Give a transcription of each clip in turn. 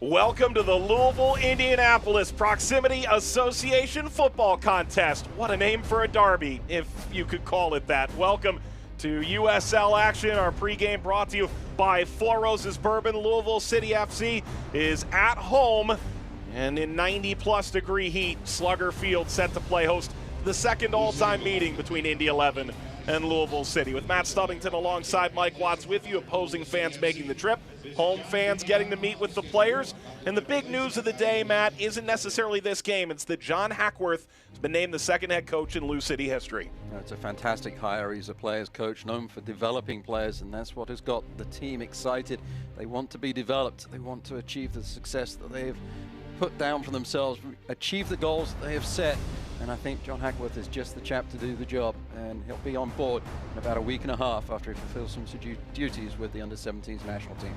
Welcome to the Louisville, Indianapolis Proximity Association Football Contest. What a name for a derby, if you could call it that. Welcome to USL action. Our pregame brought to you by Four Roses Bourbon. Louisville City FC is at home and in 90-plus degree heat. Slugger Field set to play host to the second all-time meeting between Indy 11 and Louisville City. With Matt Stubbington alongside Mike Watts with you, opposing fans making the trip, home fans getting to meet with the players. And the big news of the day, Matt, isn't necessarily this game. It's that John Hackworth has been named the second head coach in Lou City history. It's a fantastic hire. He's a players coach known for developing players, and that's what has got the team excited. They want to be developed. They want to achieve the success that they've put down for themselves, achieve the goals that they have set. And I think John Hackworth is just the chap to do the job, and he'll be on board in about a week and a half after he fulfills some duties with the under-17s national team.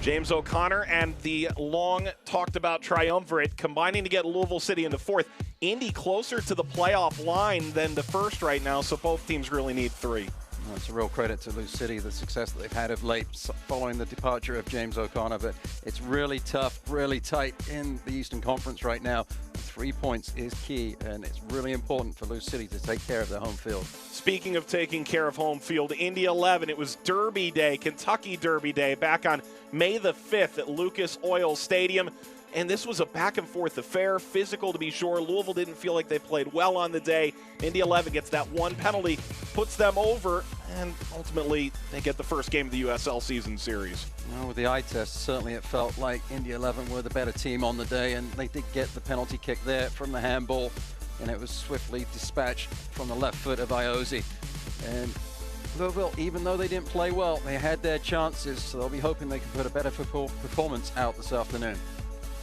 James O'Connor and the long-talked-about triumvirate combining to get Louisville City into fourth. Indy closer to the playoff line than the first right now, so both teams really need three. Well, it's a real credit to Lou City, the success that they've had of late following the departure of James O'Connor, but it's really tough, really tight in the Eastern Conference right now. 3 points is key, and it's really important for Lou City to take care of their home field. Speaking of taking care of home field, Indy 11, it was Derby Day, Kentucky Derby Day, back on May the 5th at Lucas Oil Stadium. And this was a back-and-forth affair, physical to be sure. Louisville didn't feel like they played well on the day. Indy 11 gets that one penalty, puts them over, and ultimately they get the first game of the USL season series. Well, with the eye test, certainly it felt like Indy 11 were the better team on the day, and they did get the penalty kick there from the handball, and it was swiftly dispatched from the left foot of Iozzi. And Louisville, even though they didn't play well, they had their chances, so they'll be hoping they can put a better performance out this afternoon.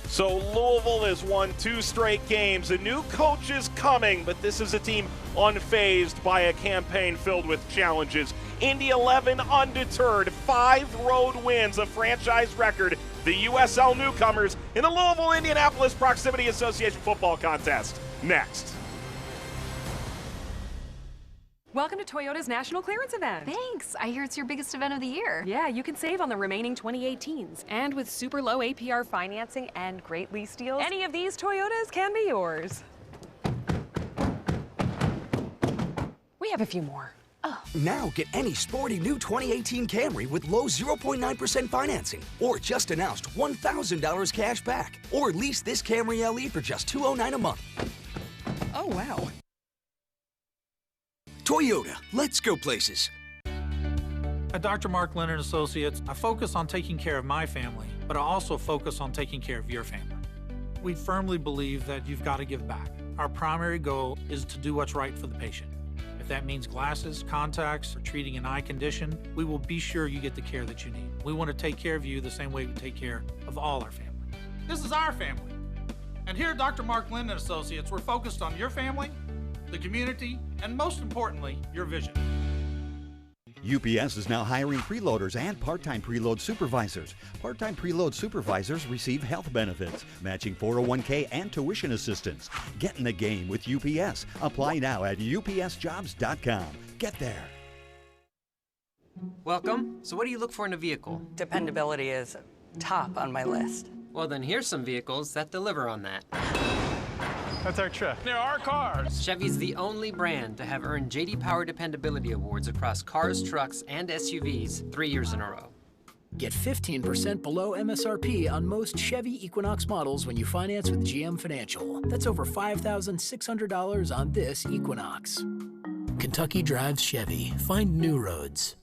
So Louisville has won 2 straight games. A new coach is coming, but this is a team unfazed by a campaign filled with challenges. Indy 11 undeterred, 5 road wins, a franchise record. The USL newcomers in the Louisville, Indianapolis Proximity Association Football Contest. Next. Welcome to Toyota's National Clearance Event. Thanks. I hear it's your biggest event of the year. Yeah, you can save on the remaining 2018s. And with super low APR financing and great lease deals, any of these Toyotas can be yours. We have a few more. Oh. Now get any sporty new 2018 Camry with low 0.9% financing, or just announced $1,000 cash back, or lease this Camry LE for just $209 a month. Oh, wow. Toyota, let's go places. At Dr. Mark Lennon Associates, I focus on taking care of my family, but I also focus on taking care of your family. We firmly believe that you've got to give back. Our primary goal is to do what's right for the patient. If that means glasses, contacts, or treating an eye condition, we will be sure you get the care that you need. We want to take care of you the same way we take care of all our family. This is our family. And here at Dr. Mark Lennon Associates, we're focused on your family, the community, and most importantly, your vision. UPS is now hiring preloaders and part-time preload supervisors. Part-time preload supervisors receive health benefits, matching 401k and tuition assistance. Get in the game with UPS. Apply now at upsjobs.com. Get there. Welcome. So what do you look for in a vehicle? Dependability is top on my list. Well, then here's some vehicles that deliver on that. That's our truck. They're our cars. Chevy's the only brand to have earned J.D. Power Dependability Awards across cars, trucks, and SUVs 3 years in a row. Get 15% below MSRP on most Chevy Equinox models when you finance with GM Financial. That's over $5,600 on this Equinox. Kentucky drives Chevy. Find new roads.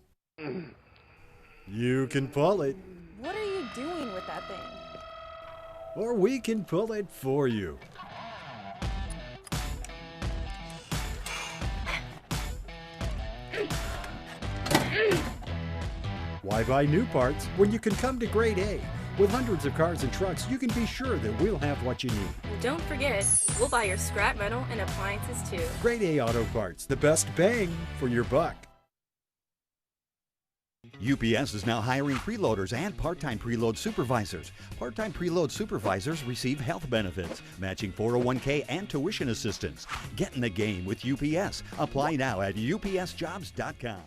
You can pull it. What are you doing with that thing? Or we can pull it for you. Why buy new parts when you can come to Grade A? With hundreds of cars and trucks, you can be sure that we'll have what you need. And don't forget, we'll buy your scrap metal and appliances too. Grade A Auto Parts, the best bang for your buck. UPS is now hiring preloaders and part-time preload supervisors. Part-time preload supervisors receive health benefits, matching 401k and tuition assistance. Get in the game with UPS. Apply now at upsjobs.com.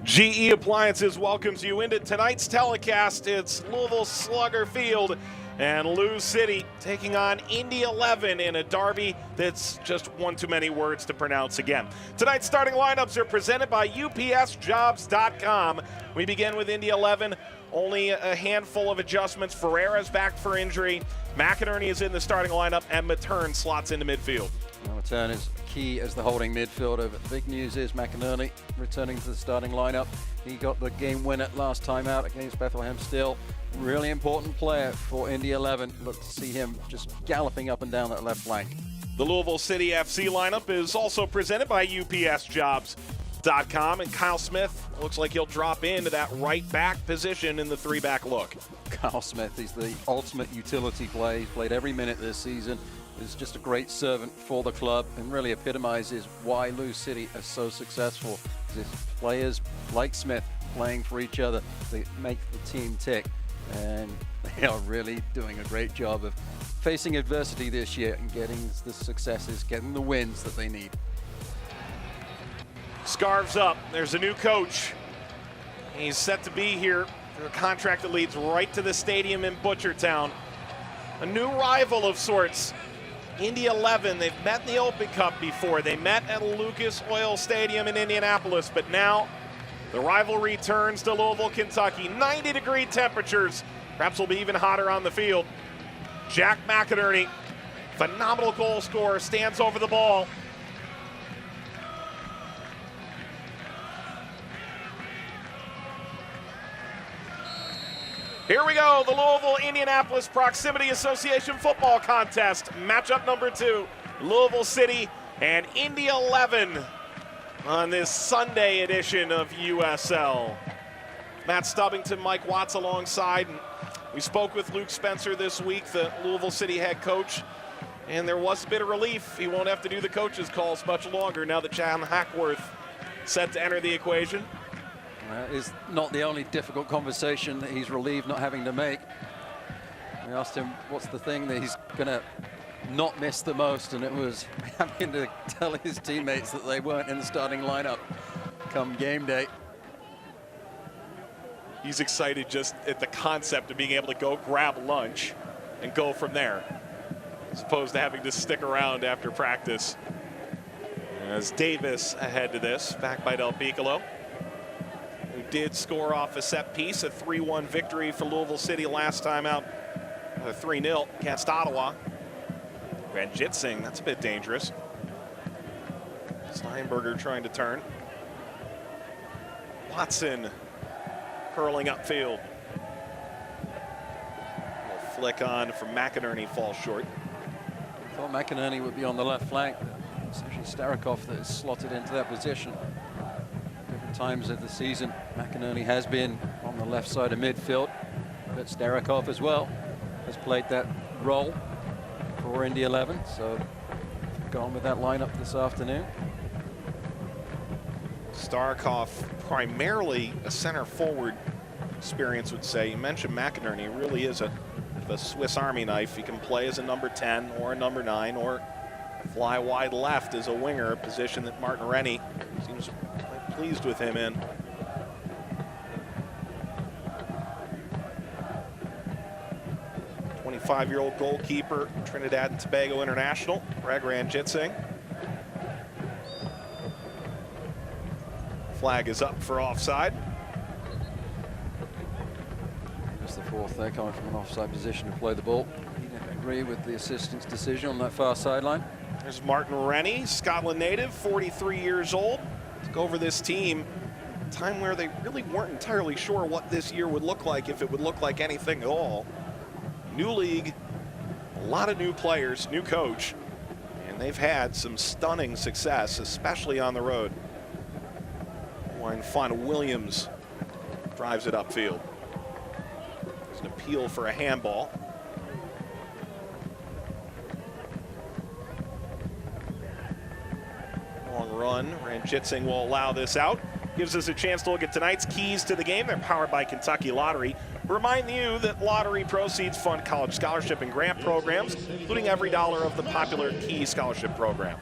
GE Appliances welcomes you into tonight's telecast. It's Louisville Slugger Field and Lou City taking on Indy 11 in a derby that's just one too many words to pronounce again. Tonight's starting lineups are presented by UPSjobs.com. We begin with Indy 11. Only a handful of adjustments. Ferreira's back for injury. McInerney is in the starting lineup, and Matern slots into midfield. Matern is key as the holding midfielder, but the big news is McInerney returning to the starting lineup. He got the game winner last time out against Bethlehem Steel. Really important player for Indy 11. Look to see him just galloping up and down that left flank. The Louisville City FC lineup is also presented by UPSjobs.com, and Kyle Smith looks like he'll drop into that right back position in the three-back look. Kyle Smith is the ultimate utility player. He's played every minute this season. Is just a great servant for the club and really epitomizes why Lou City is so successful. It's players like Smith playing for each other, they make the team tick, and they are really doing a great job of facing adversity this year and getting the successes, getting the wins that they need. Scarves up. There's a new coach. He's set to be here through a contract that leads right to the stadium in Butchertown. A new rival of sorts. Indy 11, they've met in the Open Cup before. They met at Lucas Oil Stadium in Indianapolis, but now the rivalry turns to Louisville, Kentucky. 90-degree temperatures. Perhaps will be even hotter on the field. Jack McInerney, phenomenal goal scorer, stands over the ball. Here we go, the Louisville-Indianapolis Proximity Association football contest. Matchup number 2, Louisville City and Indy 11 on this Sunday edition of USL. Matt Stubbington, Mike Watts alongside. And we spoke with Luke Spencer this week, the Louisville City head coach, and there was a bit of relief. He won't have to do the coach's calls much longer now that John Hackworth set to enter the equation. Is not the only difficult conversation that he's relieved not having to make. We asked him what's the thing that he's going to not miss the most, and it was having to tell his teammates that they weren't in the starting lineup come game day. He's excited just at the concept of being able to go grab lunch and go from there, as opposed to having to stick around after practice. As Davis ahead to this, back by Del Piccolo, who did score off a set piece, a 3-1 victory for Louisville City last time out, 3-0 against Ottawa. Ranjitsingh, that's a bit dangerous. Steinberger trying to turn. Watson hurling upfield. A flick on from McInerney, falls short. I thought McInerney would be on the left flank. It's actually Starikov that is slotted into that position. Different times of the season, McInerney has been on the left side of midfield, but Starikov as well has played that role for Indy 11, so gone with that lineup this afternoon. Starikov, primarily a center forward experience, would say. You mentioned McInerney, really is a Swiss Army knife. He can play as a number 10 or a number 9 or fly wide left as a winger, a position that Martin Rennie seems quite pleased with him in. '25-year-old goalkeeper, Trinidad and Tobago international, Greg Ranjitsingh. Flag is up for offside. That's the fourth there, coming from an offside position to play the ball. He didn't agree with the assistant's decision on that far sideline. There's Martin Rennie, Scotland native, 43 years old. Took over this team at a time where they really weren't entirely sure what this year would look like, if it would look like anything at all. New league, a lot of new players, new coach, and they've had some stunning success, especially on the road. And Fawn Williams drives it upfield. There's an appeal for a handball. Long run. Ranjitsingh will allow this out. Gives us a chance to look at tonight's keys to the game. They're powered by Kentucky Lottery. Remind you that lottery proceeds fund college scholarship and grant programs, including every dollar of the popular Key Scholarship Program.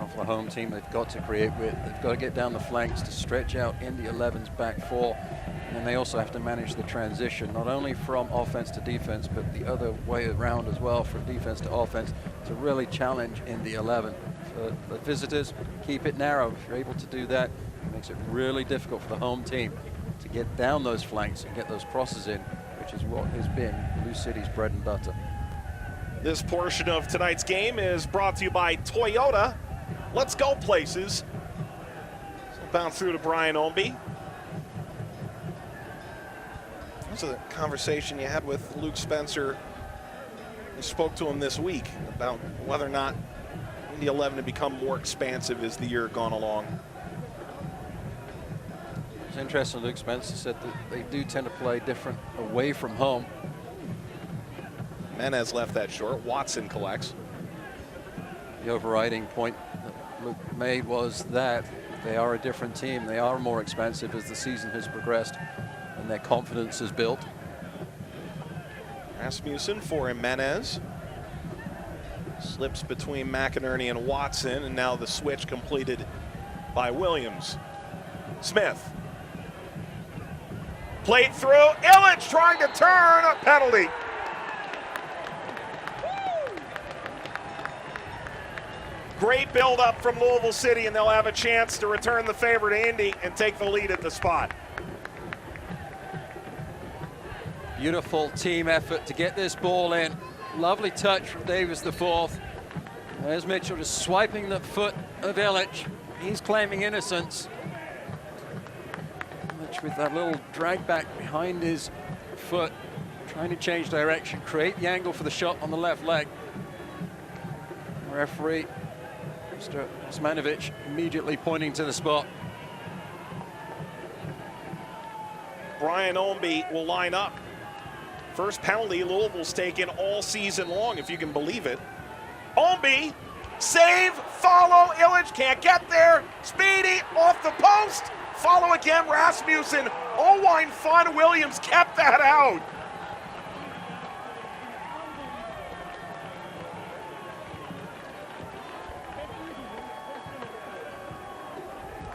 Now for the home team, they've got to create width. They've got to get down the flanks to stretch out Indy 11's back four. And then they also have to manage the transition, not only from offense to defense, but the other way around as well, from defense to offense, to really challenge Indy 11. For the visitors, keep it narrow. If you're able to do that, it makes it really difficult for the home team to get down those flanks and get those crosses in, which is what has been Lou City's bread and butter. This portion of tonight's game is brought to you by Toyota. Let's go places. So bounce through to Brian Ownby. This is a conversation you had with Luke Spencer. You spoke to him this week about whether or not Indy 11 had become more expansive as the year gone along. It's interesting, Luke Spencer said that they do tend to play different away from home. Menez left that short. Watson collects. The overriding point that Luke made was that they are a different team. They are more expansive as the season has progressed and their confidence is built. Rasmussen for Menez. Slips between McInerney and Watson, and now the switch completed by Williams. Smith. Played through. Illich trying to turn. A penalty. Great build-up from Louisville City, and they'll have a chance to return the favor to Indy and take the lead at the spot. Beautiful team effort to get this ball in. Lovely touch from Davis the fourth. There's Mitchell just swiping the foot of Illich. He's claiming innocence. Illich with that little drag back behind his foot, trying to change direction, create the angle for the shot on the left leg. The referee, Mr. Osmanovic, immediately pointing to the spot. Brian Ownby will line up. First penalty Louisville's taken all season long, if you can believe it. Ownby, save, follow, Illich can't get there. Speedy, off the post, follow again, Rasmussen. Owine Fun Williams kept that out.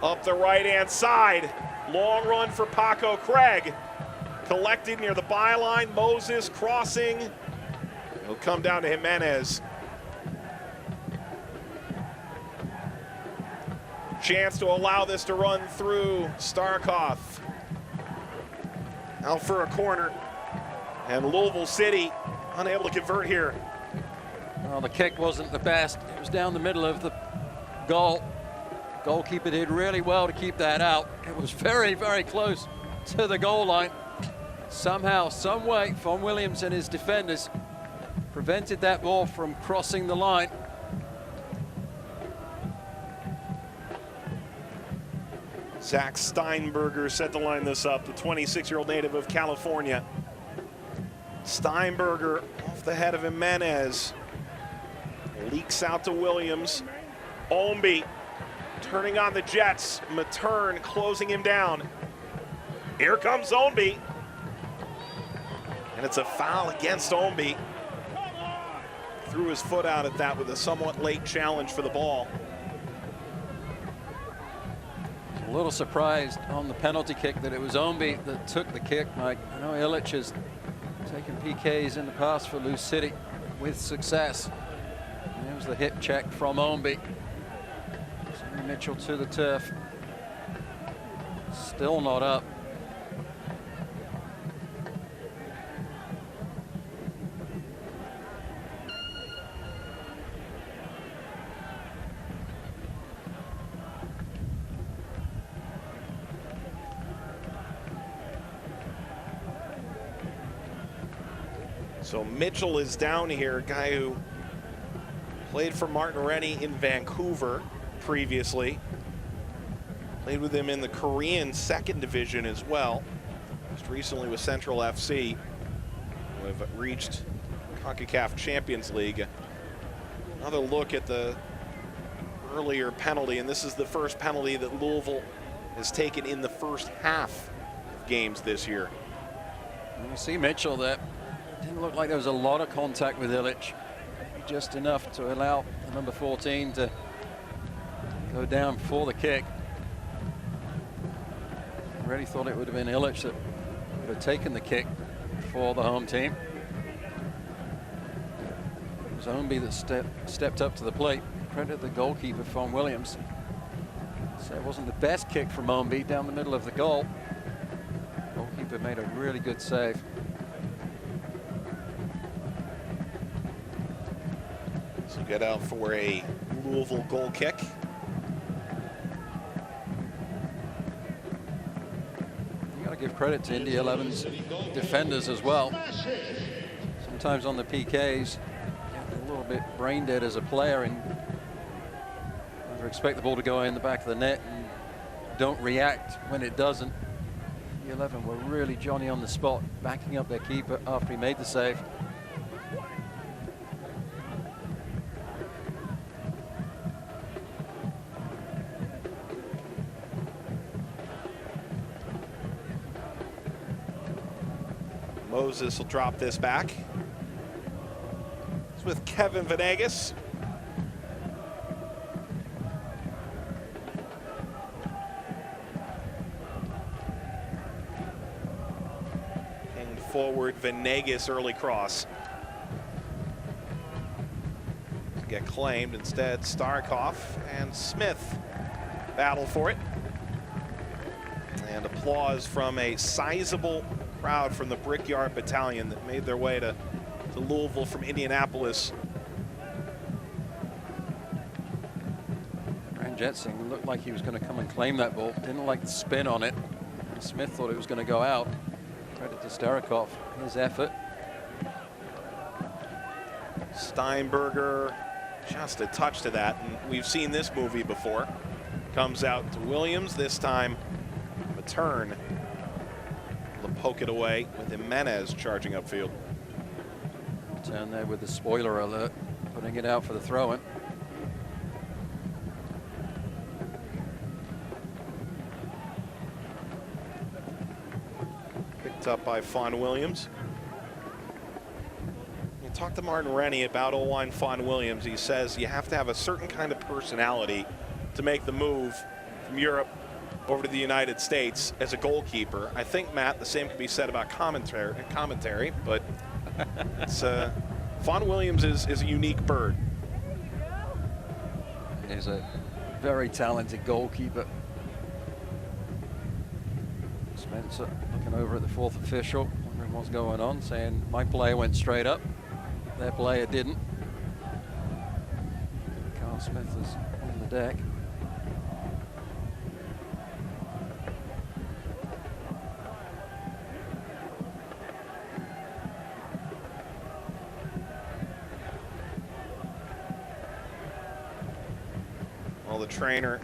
Up the right-hand side, long run for Paco Craig. Collected near the byline, Moses crossing. It'll come down to Jimenez. Chance to allow this to run through Starkov. Out for a corner. And Louisville City unable to convert here. Well, the kick wasn't the best. It was down the middle of the goal. Goalkeeper did really well to keep that out. It was very, very close to the goal line. Somehow, some way, Von Williams and his defenders prevented that ball from crossing the line. Zach Steinberger set to line this up, the 26-year-old native of California. Steinberger off the head of Jimenez. Leaks out to Williams. Ownby turning on the Jets. Matern closing him down. Here comes Ownby. And it's a foul against Ownby. Threw his foot out at that with a somewhat late challenge for the ball. A little surprised on the penalty kick that it was Ownby that took the kick, Mike. I know Illich has taken PKs in the past for Lou City with success. And there was the hip check from Ownby. Sending Mitchell to the turf. Still not up. So Mitchell is down here, a guy who played for Martin Rennie in Vancouver previously. Played with him in the Korean second division as well. Just recently with Central FC, who have reached CONCACAF Champions League. Another look at the earlier penalty, and this is the first penalty that Louisville has taken in the first half of games this year. And you see Mitchell there. Didn't look like there was a lot of contact with Illich. Just enough to allow the number 14 to go down for the kick. I really thought it would have been Illich that would have taken the kick for the home team. It was Ownby that stepped up to the plate. Credit the goalkeeper, Fawn Williams. So it wasn't the best kick from Ownby down the middle of the goal. Goalkeeper made a really good save. So get out for a Louisville goal kick. You got to give credit to Indy 11's defenders as well. Sometimes on the PKs, you're a little bit brain dead as a player and either expect the ball to go in the back of the net and don't react when it doesn't. The 11 were really Johnny on the spot, backing up their keeper after he made the save. Moses will drop this back. It's with Kevin Venegas. And forward, Venegas early cross. To get claimed, instead Starkov and Smith battle for it. And applause from a sizable crowd from the Brickyard Battalion that made their way to Louisville from Indianapolis. Ryan Jetsing looked like he was going to come and claim that ball. Didn't like the spin on it. Smith thought it was going to go out. Credit to Starkov, his effort. Steinberger, just a touch to that. And we've seen this movie before. Comes out to Williams, this time a turn. Poke it away with Jimenez charging upfield. Turn there with the spoiler alert, putting it out for the throw-in. Picked up by Fawn Williams. You talked to Martin Rennie about Oline Fawn Williams. He says you have to have a certain kind of personality to make the move from Europe over to the United States as a goalkeeper. I think, Matt, the same can be said about commentary, but it's, Fawn Williams is a unique bird. He's a very talented goalkeeper. Spencer looking over at the fourth official, wondering what's going on, saying my player went straight up, their player didn't. Carl Smith is on the deck. The trainer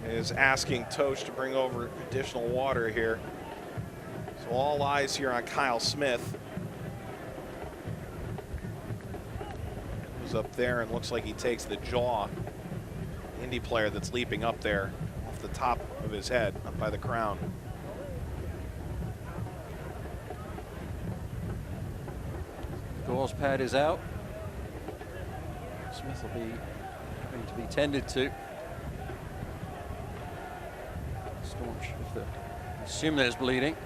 is asking Tosh to bring over additional water here. So all eyes here on Kyle Smith. Who's up there and looks like he takes the jaw. Indy player that's leaping up there off the top of his head, up by the crown. Gauze pad is out. Smith will be to be tended to. Staunch if they assume there's bleeding.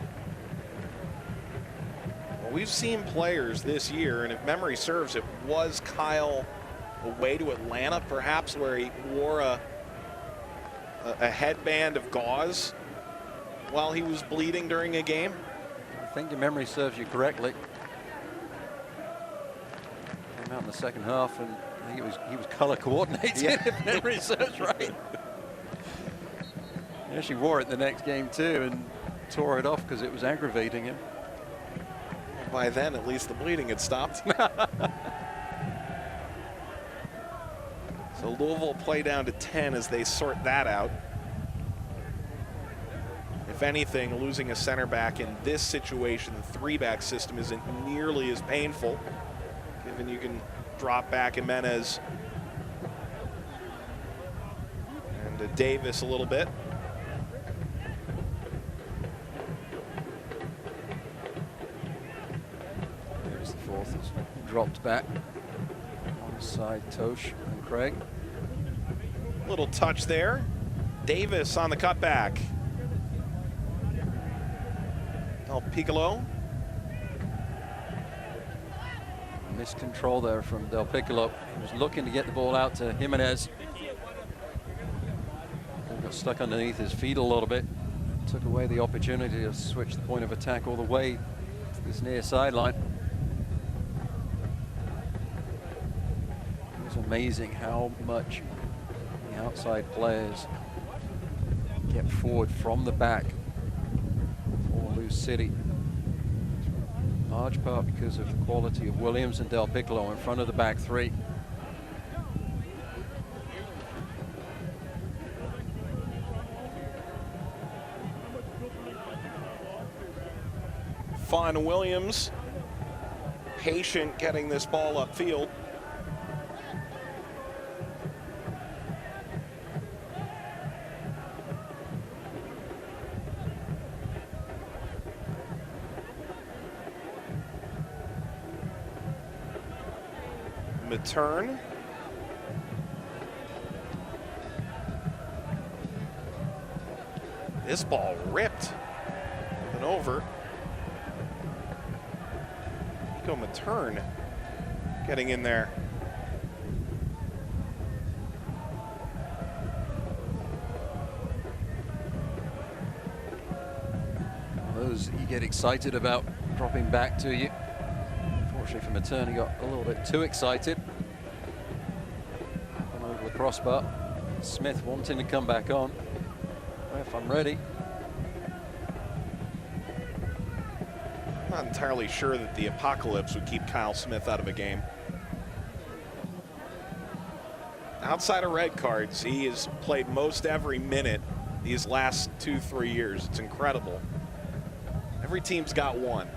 Well, we've seen players this year, and if memory serves, it was Kyle away to Atlanta, perhaps, where he wore a headband of gauze while he was bleeding during a game. I think your memory serves you correctly. Came out in the second half and I think he was color coordinated, yeah. If memory serves right. He actually wore it the next game too and tore it off because it was aggravating him. By then, at least the bleeding had stopped. So Louisville play down to 10 as they sort that out. If anything, losing a center back in this situation, the three-back system isn't nearly as painful, given you can drop back Jimenez and Davis a little bit. There's the fourth. It's dropped back alongside Tosh and Craig. Little touch there. Davis on the cutback. Del Piccolo. Miscontrol there from Del Piccolo. He was looking to get the ball out to Jimenez. Ball got stuck underneath his feet a little bit. Took away the opportunity to switch the point of attack all the way to this near sideline. It was amazing how much the outside players get forward from the back for Lou City. In large part because of the quality of Williams and Del Piccolo in front of the back three. Fawn Williams, patient getting this ball upfield. Turn. This ball ripped and over. Nico Matern getting in there. Those you get excited about dropping back to you. Unfortunately for Matern, he got a little bit too excited. Come over the crossbar. Smith wanting to come back on. If I'm ready. I'm not entirely sure that the apocalypse would keep Kyle Smith out of a game. Outside of red cards, he has played most every minute these last 2-3 years. It's incredible. Every team's got one.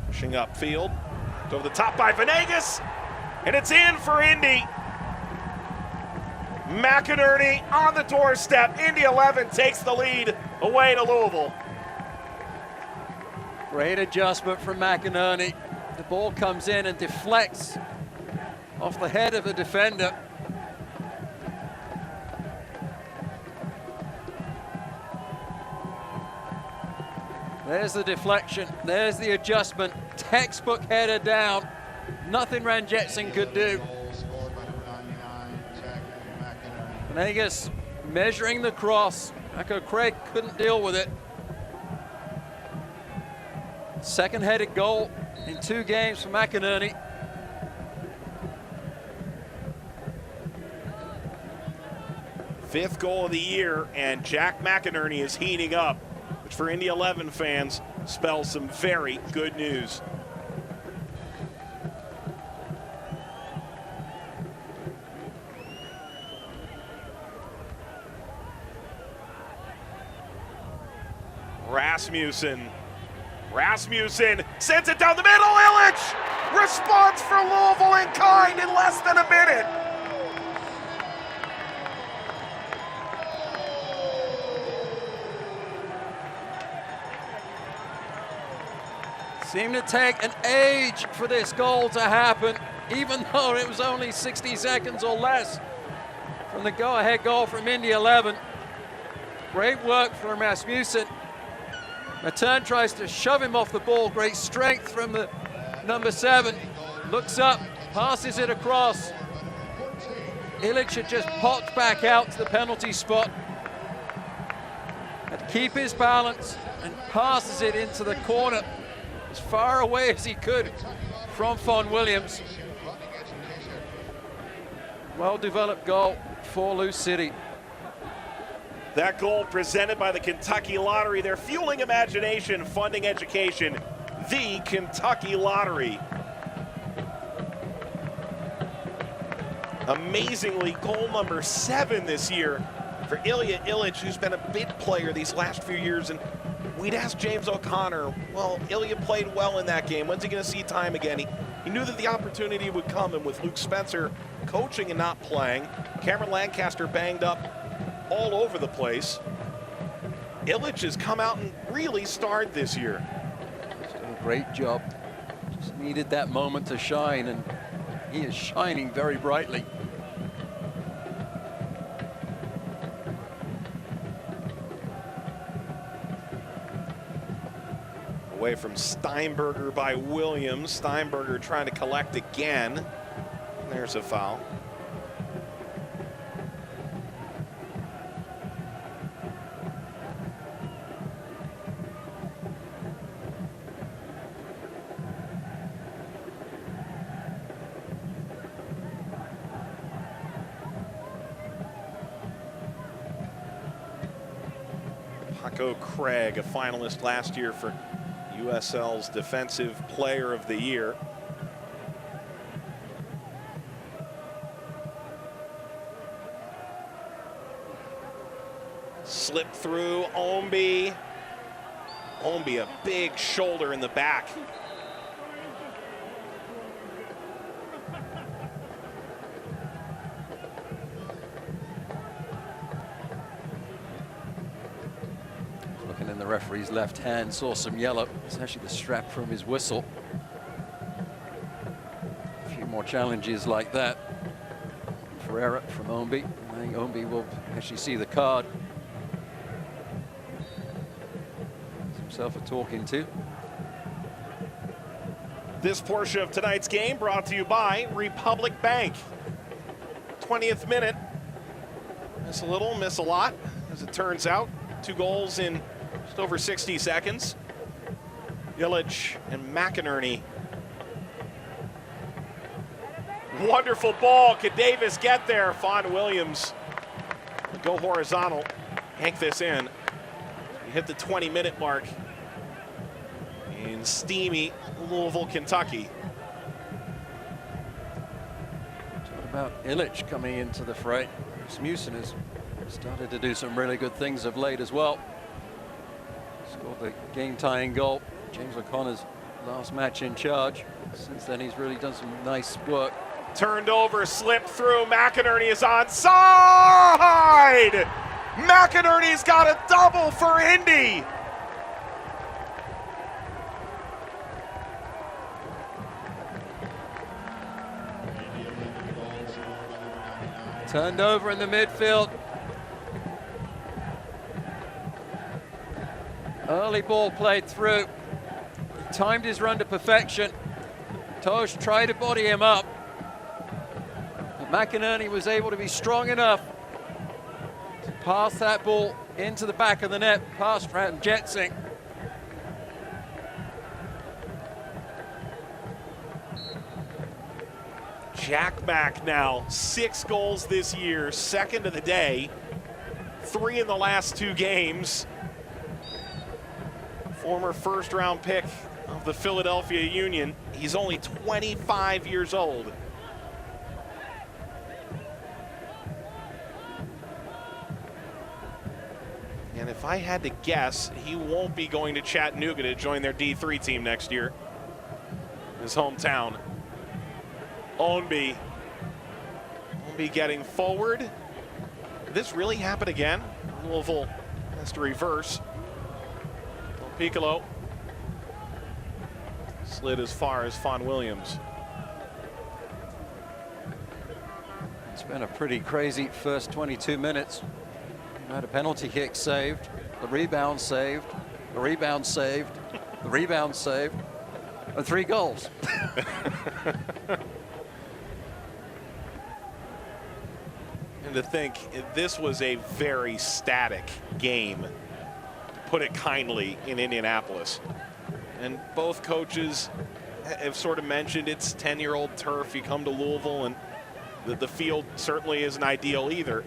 Pushing upfield. Over the top by Venegas. And it's in for Indy. McInerney on the doorstep. Indy 11 takes the lead away to Louisville. Great adjustment from McInerney. The ball comes in and deflects off the head of a defender. There's the deflection. There's the adjustment. Textbook header down. Nothing Ranjetson could do. Venegas measuring the cross. Echo Craig couldn't deal with it. Second headed goal in 2 games for McInerney. Fifth goal of the year, and Jack McInerney is heating up, which for Indy 11 fans spells some very good news. Rasmussen sends it down the middle. Illich! Response for Louisville in kind in less than a minute. Seemed to take an age for this goal to happen, even though it was only 60 seconds or less from the go-ahead goal from Indy 11. Great work from Rasmussen. Matern tries to shove him off the ball. Great strength from the number 7. Looks up, passes it across. Illich had just popped back out to the penalty spot. Had to keep his balance and passes it into the corner as far away as he could from Fawn Williams. Well-developed goal for Lou City. That goal presented by the Kentucky Lottery. They're fueling imagination, funding education. The Kentucky Lottery. Amazingly, goal number 7 this year for Ilya Illich, who's been a big player these last few years. And we'd asked James O'Connor, well, Ilya played well in that game. When's he going to see time again? He knew that the opportunity would come, and with Luke Spencer coaching and not playing, Cameron Lancaster banged up all over the place, Illich has come out and really starred this year. He's done a great job. Just needed that moment to shine, and He is shining very brightly. Away from Steinberger by Williams. Steinberger trying to collect again. There's a foul. Paco Craig, a finalist last year for USL's Defensive Player of the Year. Slip through Omby. Omby, a big shoulder in the back. Looking in the referee's left hand, saw some yellow. It's actually the strap from his whistle. A few more challenges like that. Ferreira from Omby. I think Omby will actually see the card. Himself a talking to. This portion of tonight's game brought to you by Republic Bank. 20th minute. Miss a little, miss a lot, as it turns out. 2 goals in just over 60 seconds. Illich and McInerney. Wonderful ball. Could Davis get there? Fawn Williams go horizontal. Yank this in. We hit the 20-minute mark in steamy Louisville, Kentucky. Talk about Illich coming into the fray. Rasmussen has started to do some really good things of late as well. Scored the game-tying goal. James O'Connor's last match in charge. Since then, he's really done some nice work. Turned over, slipped through. McInerney is onside! McInerney's got a double for Indy. Turned over in the midfield. Early ball played through. Timed his run to perfection. Tosh tried to body him up. But McInerney was able to be strong enough to pass that ball into the back of the net, past Jetsing. Jack Mack now, 6 goals this year, second of the day, 3 in the last 2 games. Former first-round pick of the Philadelphia Union. He's only 25 years old. And if I had to guess, he won't be going to Chattanooga to join their D3 team next year. His hometown. Ownby getting forward. Could this really happen again? Louisville has to reverse. Piccolo slid as far as Fawn Williams. It's been a pretty crazy first 22 minutes. We had a penalty kick saved, the rebound saved, the rebound saved, the rebound saved, and 3 goals. And to think, this was a very static game, to put it kindly, in Indianapolis. And both coaches have sort of mentioned it's 10-year-old turf. You come to Louisville, and the field certainly isn't ideal either.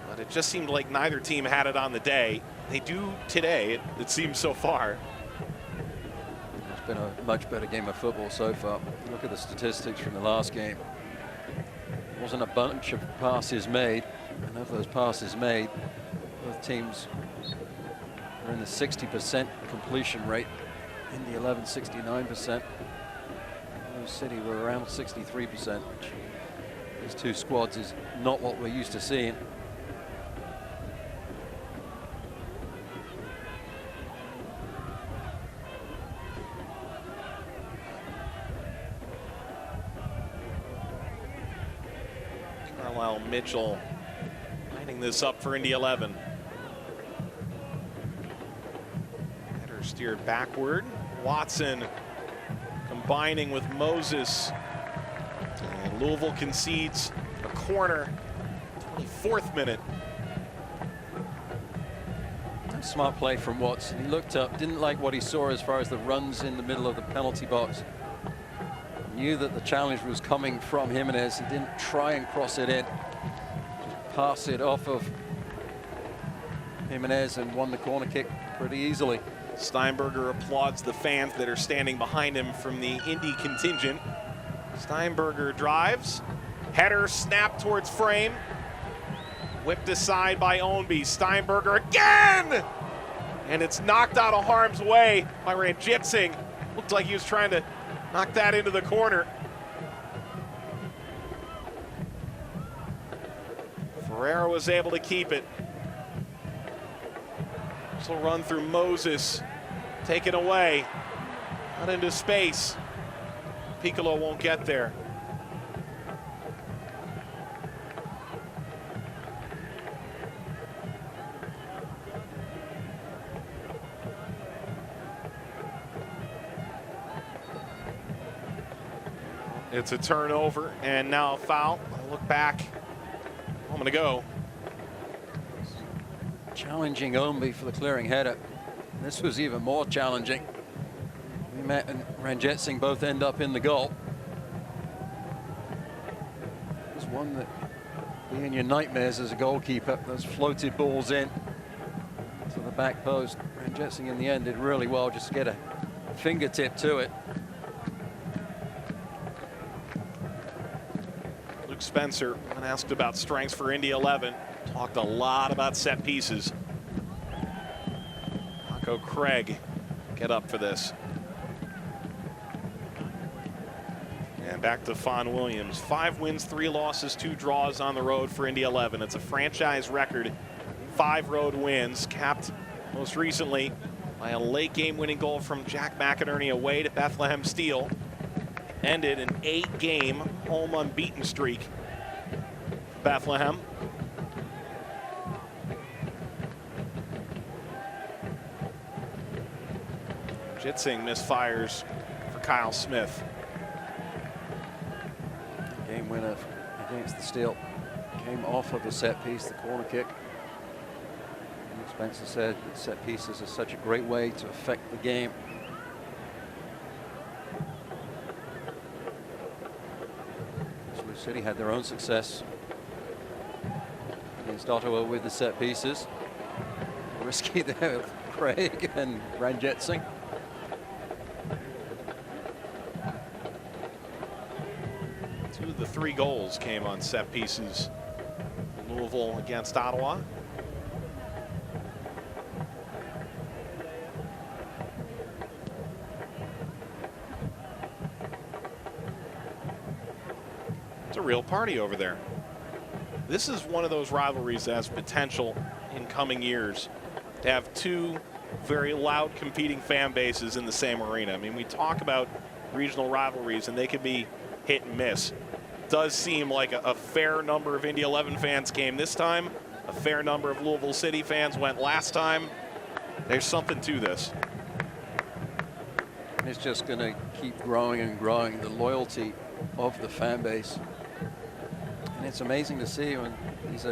But it just seemed like neither team had it on the day. They do today, it seems so far. It's been a much better game of football so far. Look at the statistics from the last game. Wasn't a bunch of passes made, and of those passes made, both teams are in the 60% completion rate. Indy 11, 69%. Louisville City were around 63%, which these 2 squads is not what we're used to seeing. Kyle Mitchell lining this up for Indy 11. Header steered backward. Watson combining with Moses. And Louisville concedes a corner. 24th minute. Smart play from Watson. He looked up, didn't like what he saw as far as the runs in the middle of the penalty box. Knew that the challenge was coming from Jimenez. He didn't try and cross it in. Just pass it off of Jimenez and won the corner kick pretty easily. Steinberger applauds the fans that are standing behind him from the Indy contingent. Steinberger drives. Header snapped towards frame. Whipped aside by Ownby. Steinberger again! And it's knocked out of harm's way by Ranjitsingh. Looked like he was trying to knock that into the corner. Ferreira was able to keep it. This will run through Moses. Take it away. Out into space. Piccolo won't get there. It's a turnover and now a foul. I'll look back. I'm going to go. Challenging Ownby for the clearing header. This was even more challenging. Met and Ranjitsingh both end up in the goal. It's one that be in your nightmares as a goalkeeper. Those floated balls in to the back post. Ranjitsingh in the end did really well just to get a fingertip to it. Luke Spencer, when asked about strengths for Indy 11, talked a lot about set pieces. Paco Craig, get up for this. And back to Fawn Williams. 5 wins, 3 losses, 2 draws on the road for Indy 11. It's a franchise record. 5 road wins, capped most recently by a late game winning goal from Jack McInerney away to Bethlehem Steel. Ended an 8-game home unbeaten streak. Bethlehem. Jitsing misfires for Kyle Smith. Game winner against the Steel came off of the set piece, the corner kick. And Spencer said that set pieces are such a great way to affect the game. Louisville City had their own success against Ottawa with the set pieces. Risky there with Craig and Ranjitsingh. Two of the 3 goals came on set pieces. Louisville against Ottawa. It's a real party over there. This is one of those rivalries that has potential in coming years to have 2 very loud competing fan bases in the same arena. I mean, we talk about regional rivalries and they can be hit and miss. Does seem like a fair number of Indy 11 fans came this time. A fair number of Louisville City fans went last time. There's something to this. It's just going to keep growing and growing, the loyalty of the fan base. And it's amazing to see when it's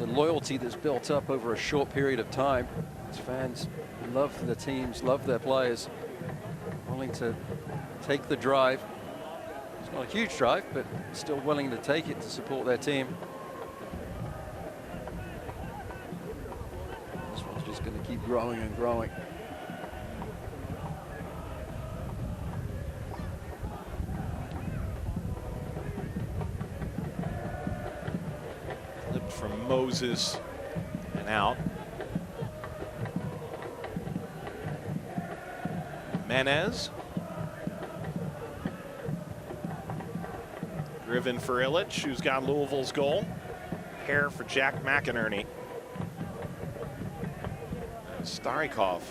a loyalty that's built up over a short period of time. As fans love the teams, love their players, willing to take the drive. It's not a huge drive, but still willing to take it to support their team. This one's just going to keep growing and growing. Flipped from Moses and out. Menez. Driven for Illich, who's got Louisville's goal. Hair for Jack McInerney. Starikov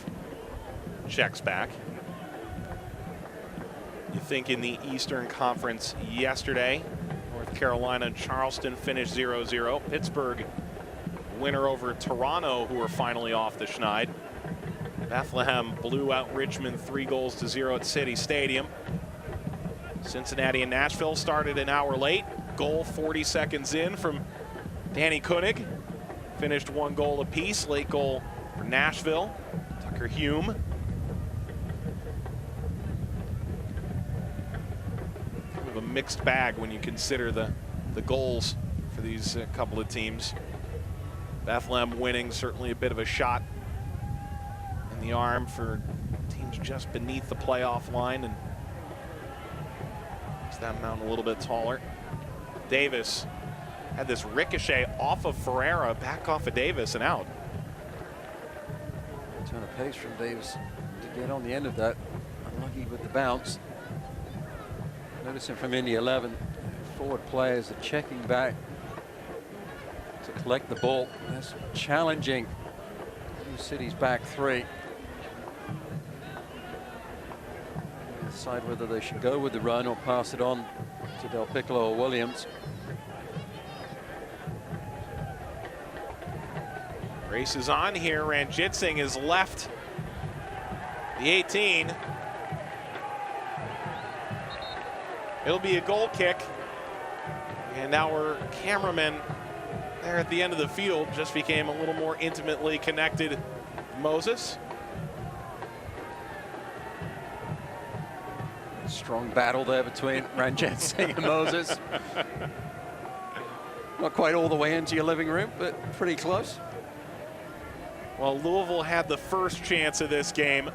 checks back. You think in the Eastern Conference yesterday, North Carolina and Charleston finished 0-0. Pittsburgh winner over Toronto, who are finally off the schneid. Bethlehem blew out Richmond 3-0 at City Stadium. Cincinnati and Nashville started an hour late. Goal 40 seconds in from Danny Koenig. Finished 1 goal apiece. Late goal for Nashville. Tucker Hume. Kind of a mixed bag when you consider the goals for these couple of teams. Bethlehem winning, certainly a bit of a shot in the arm for teams just beneath the playoff line, and makes that mountain a little bit taller. Davis had this ricochet off of Ferreira, back off of Davis and out. Turn of pace from Davis to get on the end of that. Unlucky with the bounce. Noticing from Indy 11, forward players are checking back to collect the ball. That's challenging New City's back three. Decide whether they should go with the run or pass it on to Del Piccolo or Williams. Race is on here. Ranjitsingh is left the 18. It'll be a goal kick. And our cameraman there at the end of the field just became a little more intimately connected with Moses. Strong battle there between Ranjitsingh and Moses. Not quite all the way into your living room, but pretty close. Well, Louisville had the first chance of this game.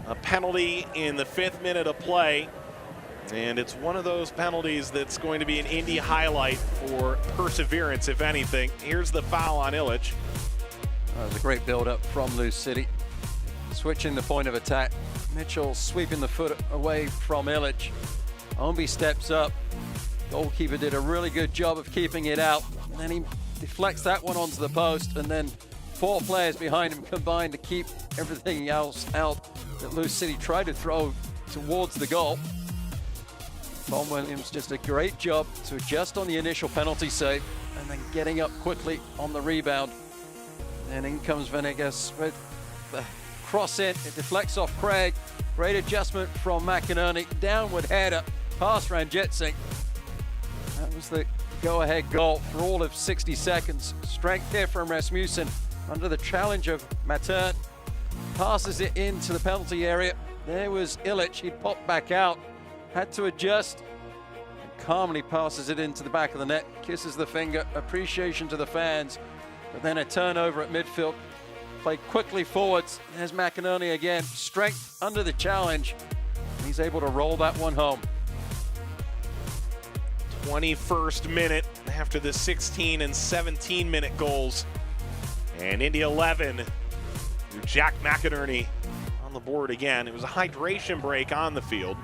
A penalty in the 5th minute of play. And it's one of those penalties that's going to be an Indy highlight for perseverance, if anything. Here's the foul on Illich. That was a great build-up from Lou City. Switching the point of attack. Mitchell sweeping the foot away from Illich. Omby steps up. Goalkeeper did a really good job of keeping it out. And then he deflects that one onto the post, and then 4 players behind him combined to keep everything else out that Lou City tried to throw towards the goal. Tom Williams just a great job to adjust on the initial penalty save and then getting up quickly on the rebound. And in comes Venegas with the cross in. It deflects off Craig. Great adjustment from McInerney. Downward header past Ranjitsingh. That was the go-ahead goal for all of 60 seconds. Strength here from Rasmussen under the challenge of Matern. Passes it into the penalty area. There was Illich. He'd popped back out. Had to adjust. And calmly passes it into the back of the net. Kisses the finger. Appreciation to the fans. But then a turnover at midfield. Played quickly forwards. There's McInerney again. Strength under the challenge. And he's able to roll that one home. 21st minute after the 16 and 17 minute goals. And Indy 11, Jack McInerney on the board again. It was a hydration break on the field.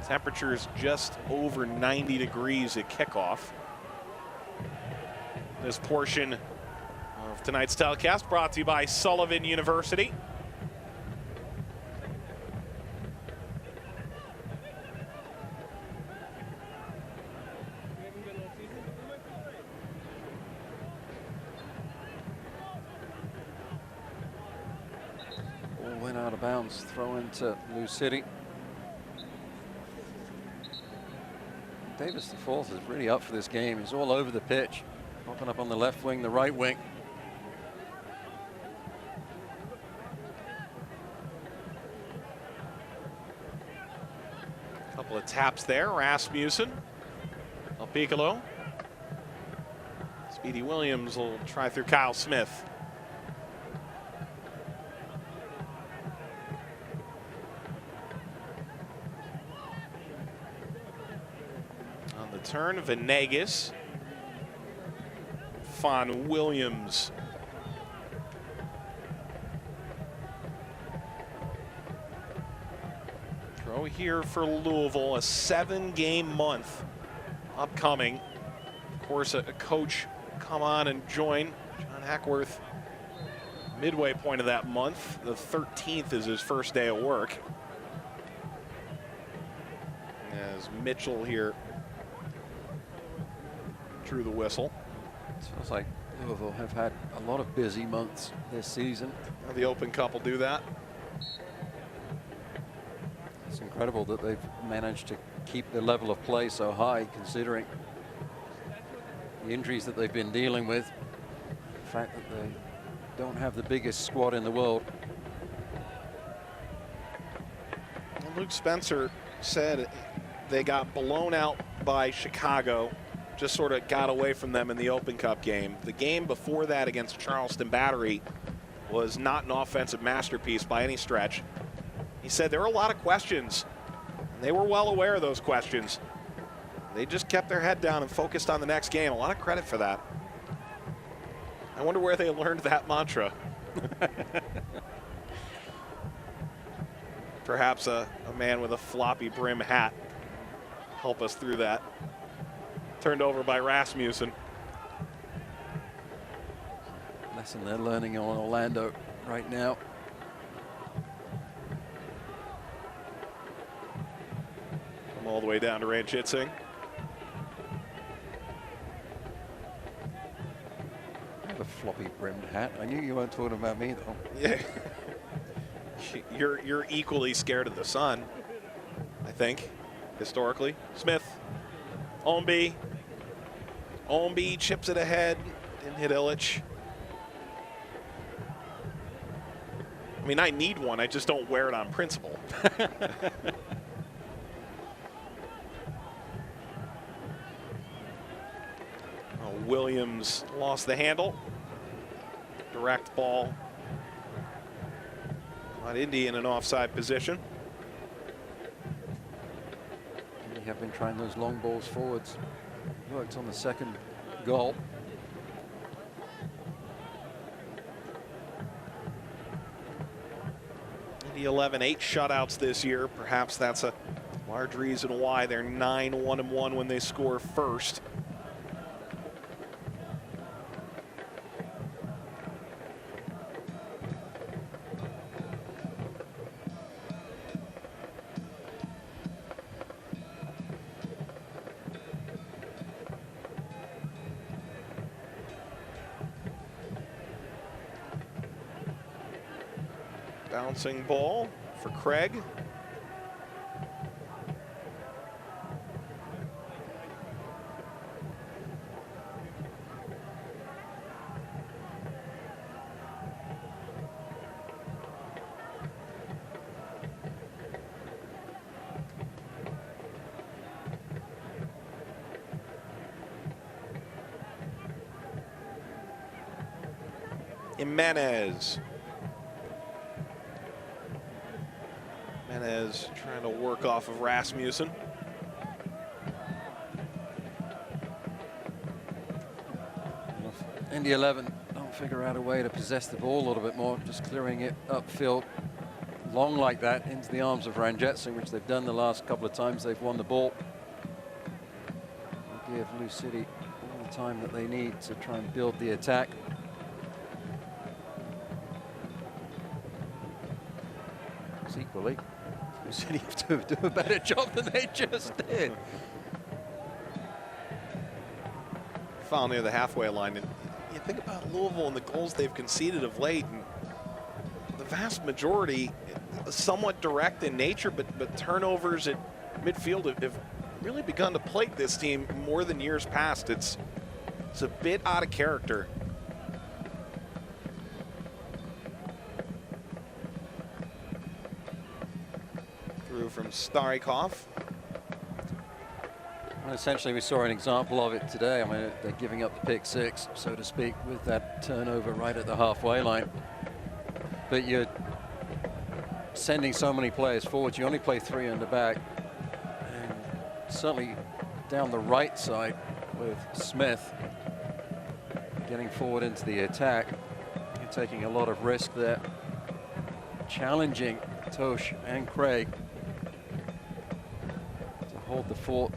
Temperatures just over 90 degrees at kickoff. This portion of tonight's telecast brought to you by Sullivan University. Ball went out of bounds, throw into Lou City. Davis IV is really up for this game. He's all over the pitch, popping up on the left wing, the right wing. Couple of taps there. Rasmussen, El Piccolo. Speedy Williams will try through Kyle Smith. On the turn, Venegas. Fawn Williams. Throw here for Louisville, a 7-game month upcoming. Of course, a coach come on and join. John Hackworth, midway point of that month. The 13th is his first day of work. As Mitchell here drew the whistle. It feels like Louisville have had a lot of busy months this season. The Open Cup will do that. It's incredible that they've managed to keep the level of play so high, considering the injuries that they've been dealing with, the fact that they don't have the biggest squad in the world. And Luke Spencer said they got blown out by Chicago, just sort of got away from them in the Open Cup game. The game before that against Charleston Battery was not an offensive masterpiece by any stretch. He said there were a lot of questions, and they were well aware of those questions. They just kept their head down and focused on the next game. A lot of credit for that. I wonder where they learned that mantra. Perhaps a man with a floppy brim hat help us through that. Turned over by Rasmussen. Lesson they're learning on Orlando right now. Come all the way down to Ranchitsing. I have a floppy brimmed hat. I knew you weren't talking about me though. Yeah. You're equally scared of the sun, I think, historically. Smith, Omby chips it ahead, didn't hit Illich. I mean, I need one, I just don't wear it on principle. Williams lost the handle. Direct ball. On Indy in an offside position. They have been trying those long balls forwards. Worked on the second goal. Indy 11, 8 shutouts this year. Perhaps that's a large reason why they're 9-1-1 when they score first. Bouncing ball for Craig. Jimenez. Jimenez trying to work off of Rasmussen. Indy 11 don't figure out a way to possess the ball a little bit more, just clearing it upfield long like that into the arms of Ranjitsingh, which they've done the last couple of times they've won the ball. They'll give Lou City all the time that they need to try and build the attack. Equally, Lou City have to do a better job than they just did. Foul near the halfway line, and you think about Louisville and the goals they've conceded of late, and the vast majority somewhat direct in nature, but turnovers at midfield have really begun to plague this team more than years past. It's a bit out of character. From Starikov. Well, essentially, we saw an example of it today. I mean, they're giving up the pick six, so to speak, with that turnover right at the halfway line. But you're sending so many players forward. You only play 3 in the back. And certainly down the right side with Smith getting forward into the attack. You're taking a lot of risk there. Challenging Tosh and Craig hold the fort.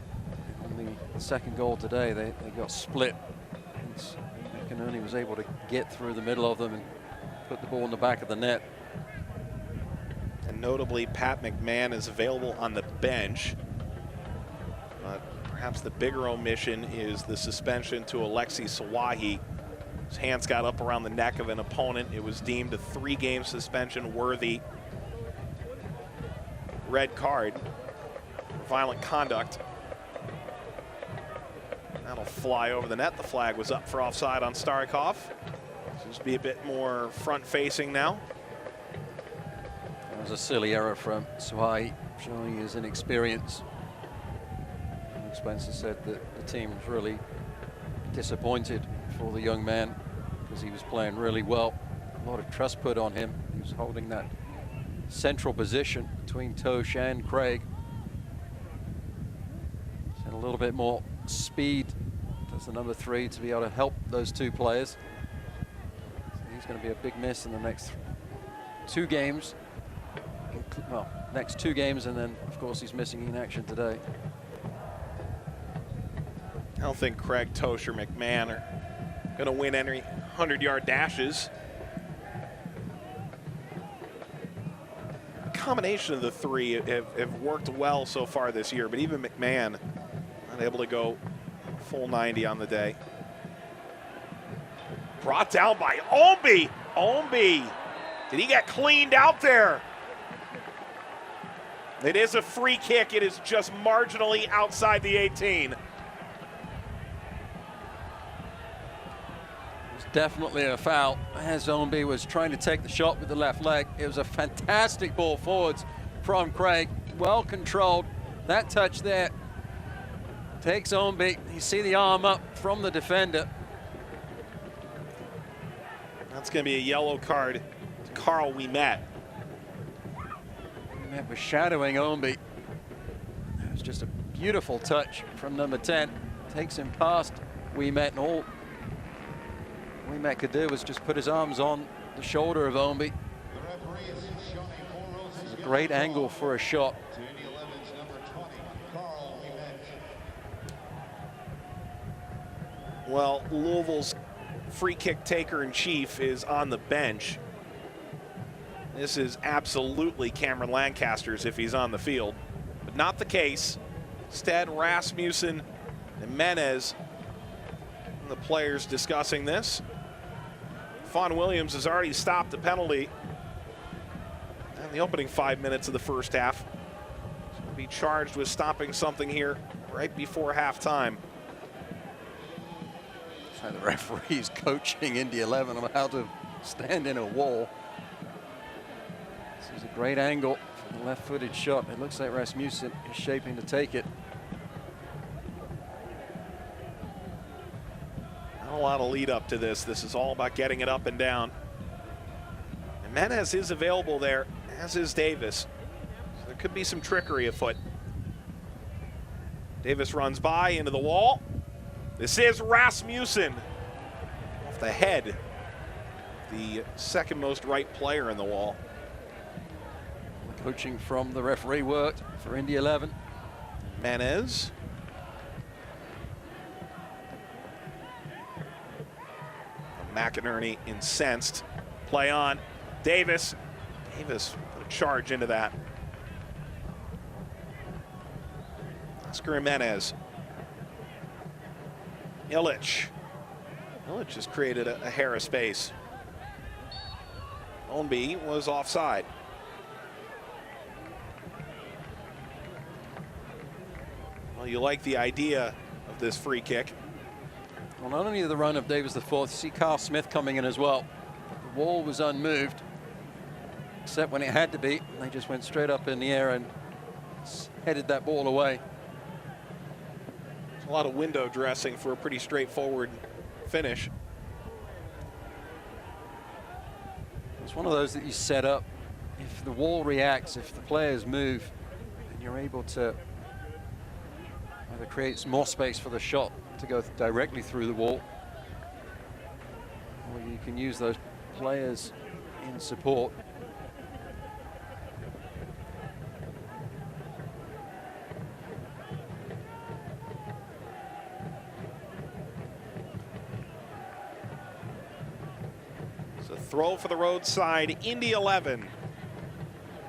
On the second goal today, they got split. McInerney was able to get through the middle of them and put the ball in the back of the net. And notably, Pat McMahon is available on the bench. But Perhaps the bigger omission is the suspension to Alexi Sawahi. His hands got up around the neck of an opponent. It was deemed a 3-game suspension worthy red card for violent conduct. That'll fly over the net. The flag was up for offside on Starikov. Seems to be a bit more front-facing now. That was a silly error from Sawahi, showing his inexperience. Spencer said that the team was really disappointed for the young man because he was playing really well. A lot of trust put on him. He was holding that central position between Tosh and Craig. And a little bit more speed does the number 3 to be able to help those 2 players. So he's going to be a big miss in the next 2 games. Well, next 2 games, and then of course he's missing in action today. I don't think Craig, Tosh, or McMahon are going to win any 100-yard dashes. A combination of the 3 have worked well so far this year, but even McMahon not able to go full 90 on the day. Brought down by Omby. Omby, did he get cleaned out there? It is a free kick. It is just marginally outside the 18. Definitely a foul, as Omby was trying to take the shot with the left leg. It was a fantastic ball forwards from Craig, well controlled. That touch there takes Omby. You see the arm up from the defender. That's going to be a yellow card to Carl Ouimet. Ouimet was shadowing Omby. It was just a beautiful touch from number 10. Takes him past Ouimet, and all Ouimet could do was just put his arms on the shoulder of Omby. This is a great angle for a shot. Well, Louisville's free kick taker in chief is on the bench. This is absolutely Cameron Lancaster's if he's on the field, but not the case. Instead, Rasmussen and Menez, the players discussing this. Fawn Williams has already stopped the penalty in the opening 5 minutes of the first half. He'll be charged with stopping something here right before halftime. So the referee's coaching Indy 11 on how to stand in a wall. This is a great angle for the left-footed shot. It looks like Rasmussen is shaping to take it. Not a lot of lead up to this. This is all about getting it up and down. And Menez is available there, as is Davis. So there could be some trickery afoot. Davis runs by into the wall. This is Rasmussen off the head. The second most right player in the wall. Coaching from the referee worked for Indy 11. Menez. McInerney incensed. Play on. Davis. Davis put a charge into that. Oscar Jimenez. Illich. Illich has created a hair of space. Omby was offside. Well, you like the idea of this free kick. Well, not only the run of Davis IV, you see Carl Smith coming in as well. The wall was unmoved, except when it had to be. They just went straight up in the air and headed that ball away. A lot of window dressing for a pretty straightforward finish. It's one of those that you set up. If the wall reacts, if the players move, then you're able to either create more space for the shot to go directly through the wall, or you can use those players in support. So throw for the roadside, Indy 11.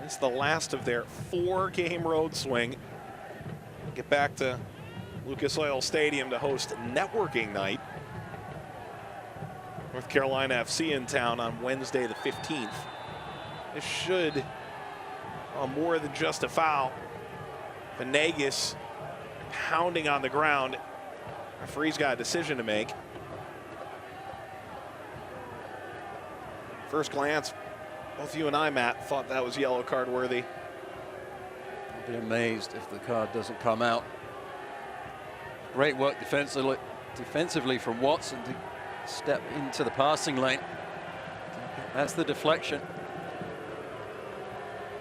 It's the last of their 4-game road swing. Get back to Lucas Oil Stadium to host networking night. North Carolina FC in town on Wednesday the 15th. This should, more than just a foul. Venegas pounding on the ground. Referee's got a decision to make. First glance, both you and I, Matt, thought that was yellow card worthy. I'll be amazed if the card doesn't come out. Great work defensively from Watson to step into the passing lane. That's the deflection.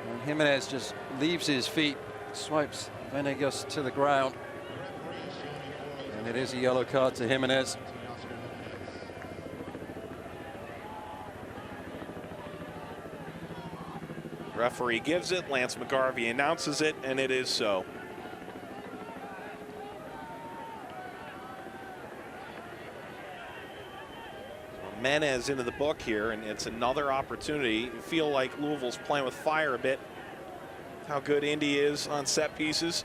And Jimenez just leaves his feet, swipes Venegas to the ground. And it is a yellow card to Jimenez. Referee gives it, Lance McGarvey announces it, and it is so. Menez into the book here, and it's another opportunity. You feel like Louisville's playing with fire a bit. How good Indy is on set pieces.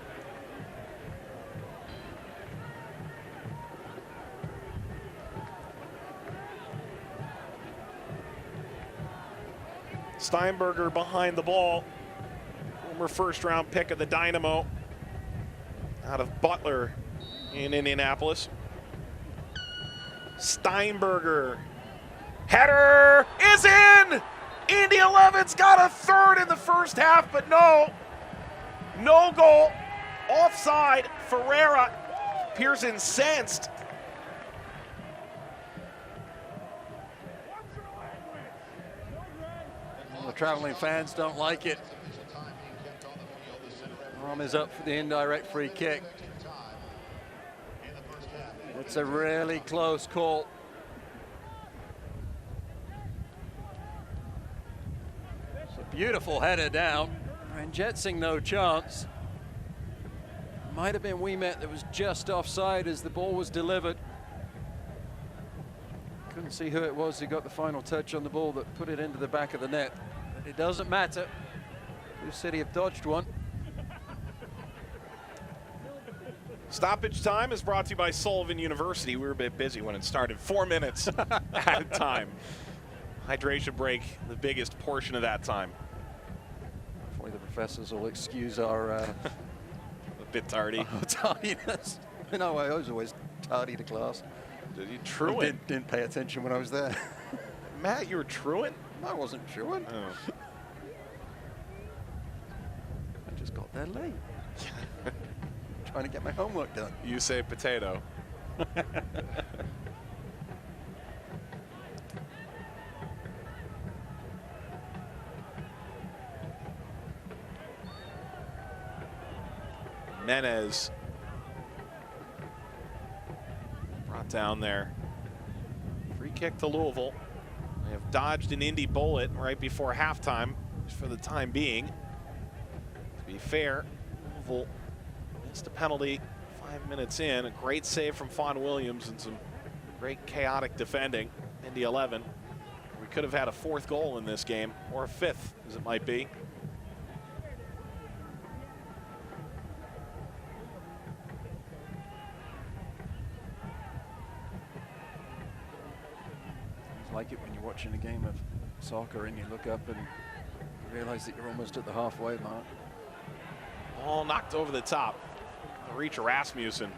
Steinberger behind the ball. Former first-round pick of the Dynamo out of Butler in Indianapolis. Steinberger. Header is in! Indy 11's got a third in the first half, but no goal. Offside. Ferreira appears incensed. The traveling fans don't like it. Arm is up for the indirect free kick. It's a really close call. It's a beautiful header down. And Jetsing no chance. Might have been Ouimet that was just offside as the ball was delivered. Couldn't see who it was who got the final touch on the ball that put it into the back of the net. But it doesn't matter. Blue City have dodged one. Stoppage time is brought to you by Sullivan University. We were a bit busy when it started. 4 minutes at a time. Hydration break, the biggest portion of that time. Hopefully the professors will excuse our a bit tardy. Tardiness. You know, I was always tardy to class. Did you truant? Didn't pay attention when I was there. Matt, you were truant? I wasn't truant. Oh. I just got there late. Trying to get my homework done. You say potato. Menez brought down there. Free kick to Louisville. They have dodged an Indy bullet right before halftime for the time being. To be fair, Louisville missed a penalty 5 minutes in. A great save from Fawn Williams and some great chaotic defending. Indy 11. We could have had a fourth goal in this game, or a fifth, as it might be. Like it when you're watching a game of soccer and you look up and realize that you're almost at the halfway mark. All knocked over the top. The reach of Rasmussen.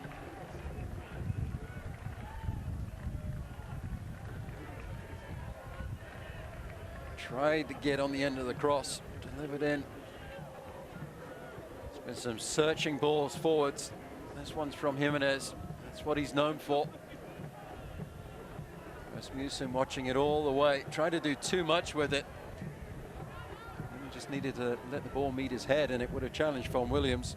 Tried to get on the end of the cross, delivered in. There's been some searching balls forwards. This one's from Jimenez. That's what he's known for. Rasmussen watching it all the way, tried to do too much with it. He just needed to let the ball meet his head and it would have challenged Fawn Williams.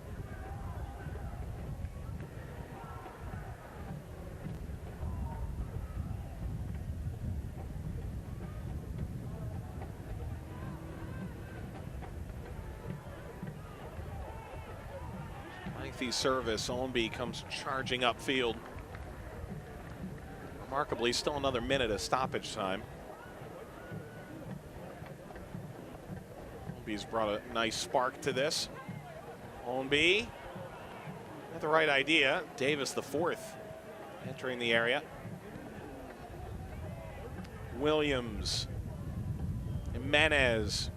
Lengthy service, Ownby comes charging upfield. Remarkably, still another minute of stoppage time. Ownby's brought a nice spark to this. Ownby. the right idea. Davis, the fourth, entering the area. Williams, Jimenez.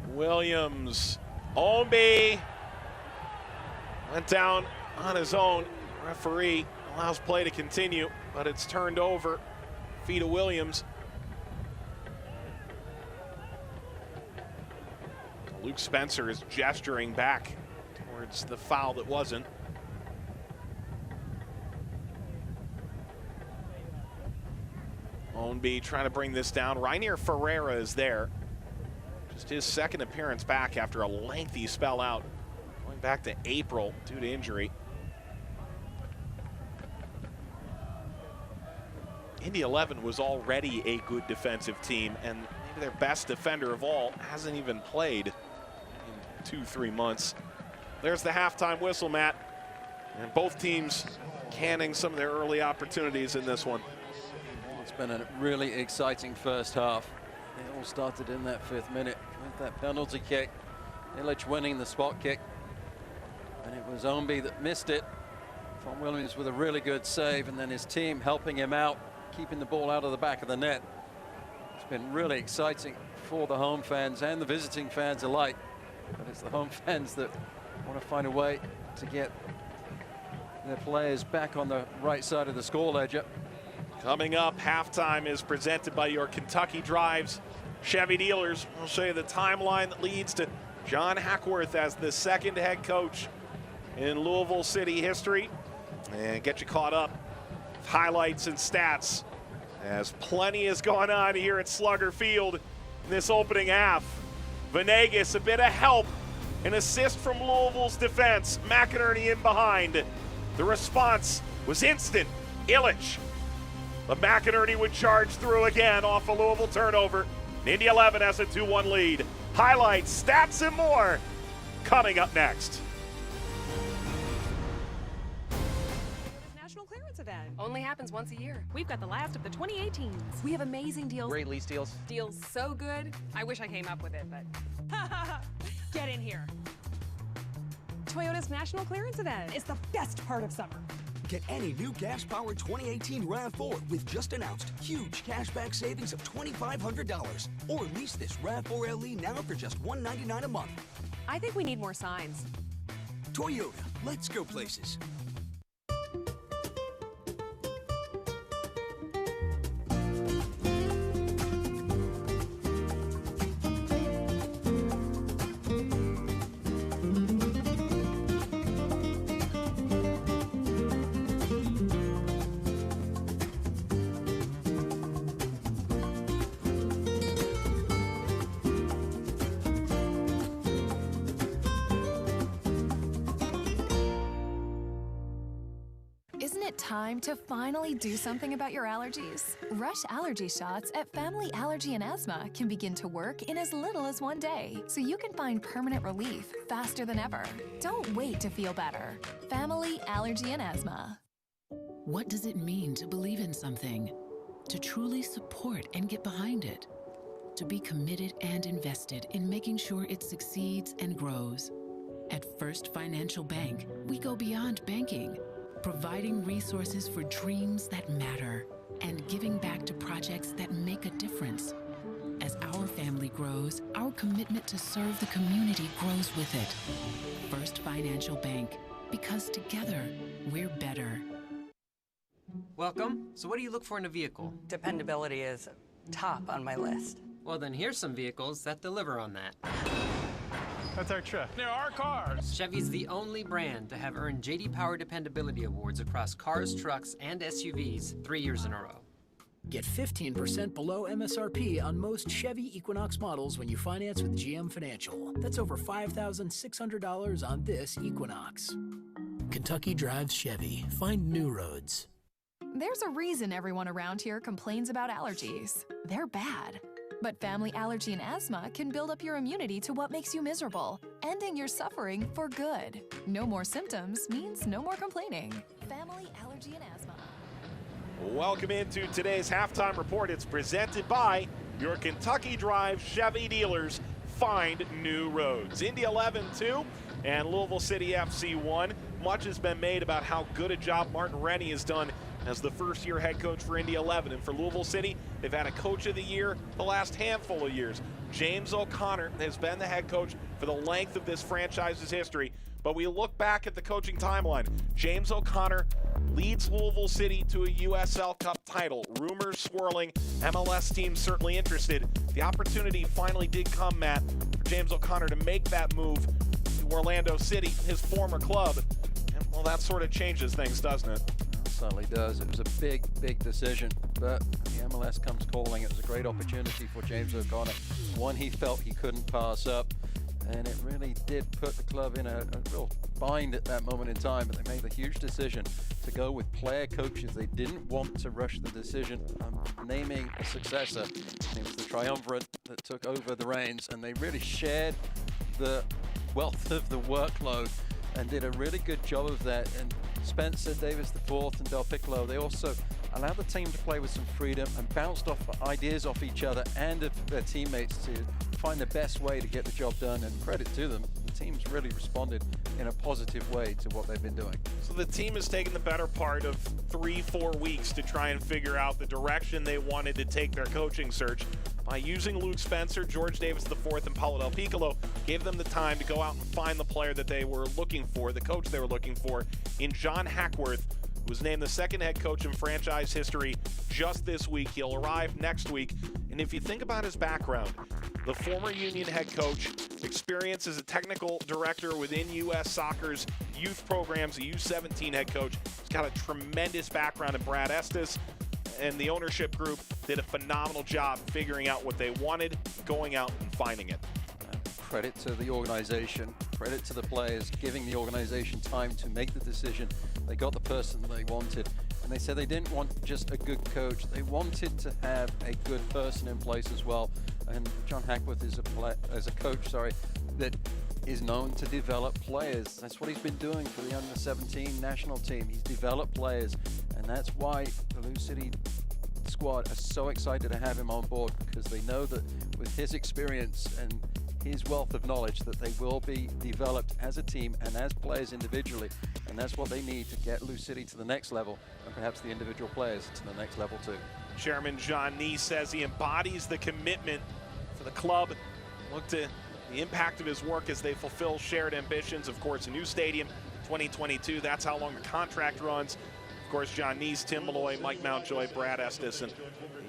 Williams, Omby went down on his own. Referee allows play to continue, but it's turned over. Feet of Williams. Luke Spencer is gesturing back towards the foul that wasn't. Ownby trying to bring this down. Rainier Ferreira is there. Just his second appearance back after a lengthy spell out, going back to April due to injury. Indy 11 was already a good defensive team, and maybe their best defender of all hasn't even played in 2-3 months. There's the halftime whistle, Matt, and both teams canning some of their early opportunities in this one. It's been a really exciting first half. It all started in that 5th minute with that penalty kick. Illich winning the spot kick, and it was Omby that missed it. Von Williams with a really good save, and then his team helping him out, keeping the ball out of the back of the net. It's been really exciting for the home fans and the visiting fans alike, but it's the home fans that want to find a way to get their players back on the right side of the score ledger. Coming up, halftime is presented by your Kentucky Drives Chevy dealers. We'll show you the timeline that leads to John Hackworth as the second head coach in Louisville City history, and get you caught up with highlights and stats, as plenty is going on here at Slugger Field in this opening half. Venegas, a bit of help, an assist from Louisville's defense. McInerney in behind. The response was instant. Illich. But McInerney would charge through again off a Louisville turnover. Indy 11 has a 2-1 lead. Highlights, stats, and more coming up next. National clearance event. Only happens once a year. We've got the last of the 2018s. We have amazing deals. Great lease deals. Deals so good. I wish I came up with it, but get in here. Toyota's National Clearance Event is the best part of summer. Get any new gas-powered 2018 RAV4 with just announced huge cashback savings of $2,500. Or lease this RAV4 LE now for just $199 a month. I think we need more signs. Toyota, let's go places. Isn't it time to finally do something about your allergies? Rush allergy shots at Family Allergy and Asthma can begin to work in as little as 1 day, so you can find permanent relief faster than ever. Don't wait to feel better. Family Allergy and Asthma. What does it mean to believe in something? To truly support and get behind it? To be committed and invested in making sure it succeeds and grows? At First Financial Bank, we go beyond banking, providing resources for dreams that matter and giving back to projects that make a difference. As our family grows, our commitment to serve the community grows with it. First Financial Bank, because together, we're better. Welcome. So what do you look for in a vehicle? Dependability is top on my list. Well, then here's some vehicles that deliver on that. That's our truck. They're our cars. Chevy's the only brand to have earned J.D. Power Dependability Awards across cars, trucks, and SUVs 3 years in a row. Get 15% below MSRP on most Chevy Equinox models when you finance with GM Financial. That's over $5,600 on this Equinox. Kentucky Drives Chevy. Find new roads. There's a reason everyone around here complains about allergies. They're bad. But Family Allergy and Asthma can build up your immunity to what makes you miserable, ending your suffering for good. No more symptoms means no more complaining. Family Allergy and Asthma. Welcome into today's halftime report. It's presented by your Kentucky Drive Chevy dealers. find new roads. Indy 11-2 and Louisville City FC 1. Much has been made about how good a job Martin Rennie has done as the first-year head coach for Indy 11. And for Louisville City, they've had a coach of the year the last handful of years. James O'Connor has been the head coach for the length of this franchise's history. But we look back at the coaching timeline. James O'Connor leads Louisville City to a USL Cup title. Rumors swirling, MLS teams certainly interested. The opportunity finally did come, Matt, for James O'Connor to make that move to Orlando City, his former club. And, well, that sort of changes things, doesn't it? It certainly does. It was a big, big decision, but the MLS comes calling. It was a great opportunity for James O'Connor, one he felt he couldn't pass up. And it really did put the club in a real bind at that moment in time. But they made the huge decision to go with player coaches. They didn't want to rush the decision on naming a successor. And it was the triumvirate that took over the reins. And they really shared the wealth of the workload and did a really good job of that. And Spencer Davis IV and Del Piccolo, they also allowed the team to play with some freedom and bounced off ideas off each other and of their teammates to find the best way to get the job done. And credit to them, the team's really responded in a positive way to what they've been doing. So the team has taken the better part of 3-4 weeks to try and figure out the direction they wanted to take their coaching search. By using Luke Spencer, George Davis IV, and Paulo Del Piccolo, gave them the time to go out and find the player that they were looking for, the coach they were looking for, in John Hackworth, who was named the second head coach in franchise history just this week. He'll arrive next week. And if you think about his background, the former Union head coach, experience as a technical director within U.S. Soccer's youth programs, a U17 head coach. He's got a tremendous background in Brad Estes, and the ownership group did a phenomenal job figuring out what they wanted, going out and finding it. Credit to the organization, credit to the players, giving the organization time to make the decision. They got the person they wanted, and they said they didn't want just a good coach. They wanted to have a good person in place as well. And John Hackworth is a coach that is known to develop players. That's what he's been doing for the under-17 national team. He's developed players, and that's why the Lou City squad are so excited to have him on board, because they know that with his experience and his wealth of knowledge that they will be developed as a team and as players individually, and that's what they need to get Lou City to the next level, and perhaps the individual players to the next level too. Chairman John Nee says he embodies the commitment for the club. Look to the impact of his work as they fulfill shared ambitions. Of course, a new stadium, 2022. That's how long the contract runs. Of course, John Nees, Tim Malloy, Mike Mountjoy, Brad Estes, and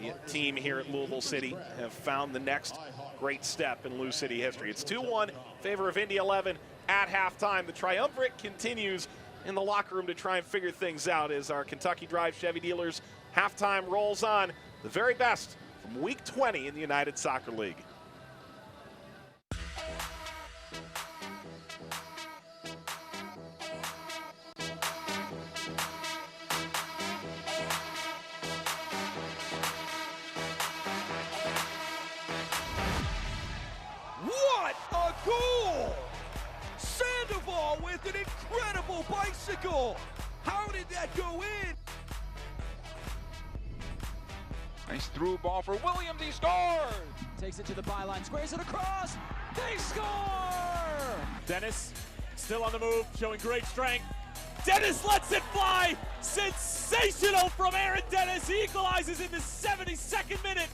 the team here at Louisville City have found the next great step in Lou City history. It's 2-1 in favor of Indy 11 at halftime. The triumvirate continues in the locker room to try and figure things out as our Kentucky Drive Chevy dealers halftime rolls on. The very best from week 20 in the United Soccer League. What a goal! Sandoval with an incredible bicycle! How did that go in? Nice through ball for Williams, he scores! Takes it to the byline, squares it across, they score! Dennis still on the move, showing great strength. Dennis lets it fly! Sensational from Aaron Dennis, he equalizes in the 72nd minute.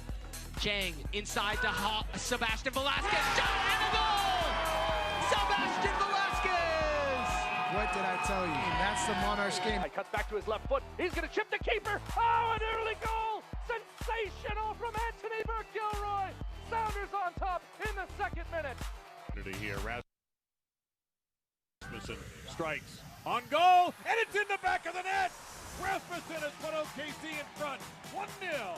Chang inside to Sebastian Velasquez, shot and a goal! Sebastian Velasquez! What did I tell you? That's the Monarchs game. He cuts back to his left foot, he's gonna chip the keeper! Oh, an early goal! Sensational from Anthony Burke-Gilroy! Sounders on top in the 2nd minute. Here, Rasmussen strikes on goal, and it's in the back of the net! Rasmussen has put OKC in front, 1-0.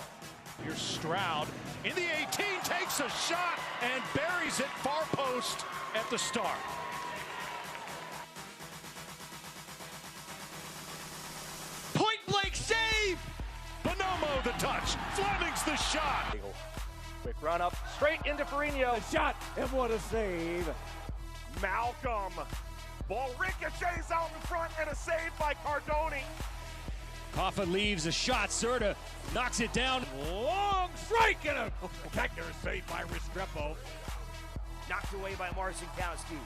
Here's Stroud in the 18, takes a shot and buries it far post at the start. Point blank save! Bonomo the touch, Fleming's the shot. Quick run up, straight into Ferrigno. A shot, and what a save. Malcolm. Ball ricochets out in front, and a save by Cardoni. Coffin leaves a shot, Serta knocks it down. Long strike, and a spectacular save by Restrepo. Knocked away by Marcinkowski.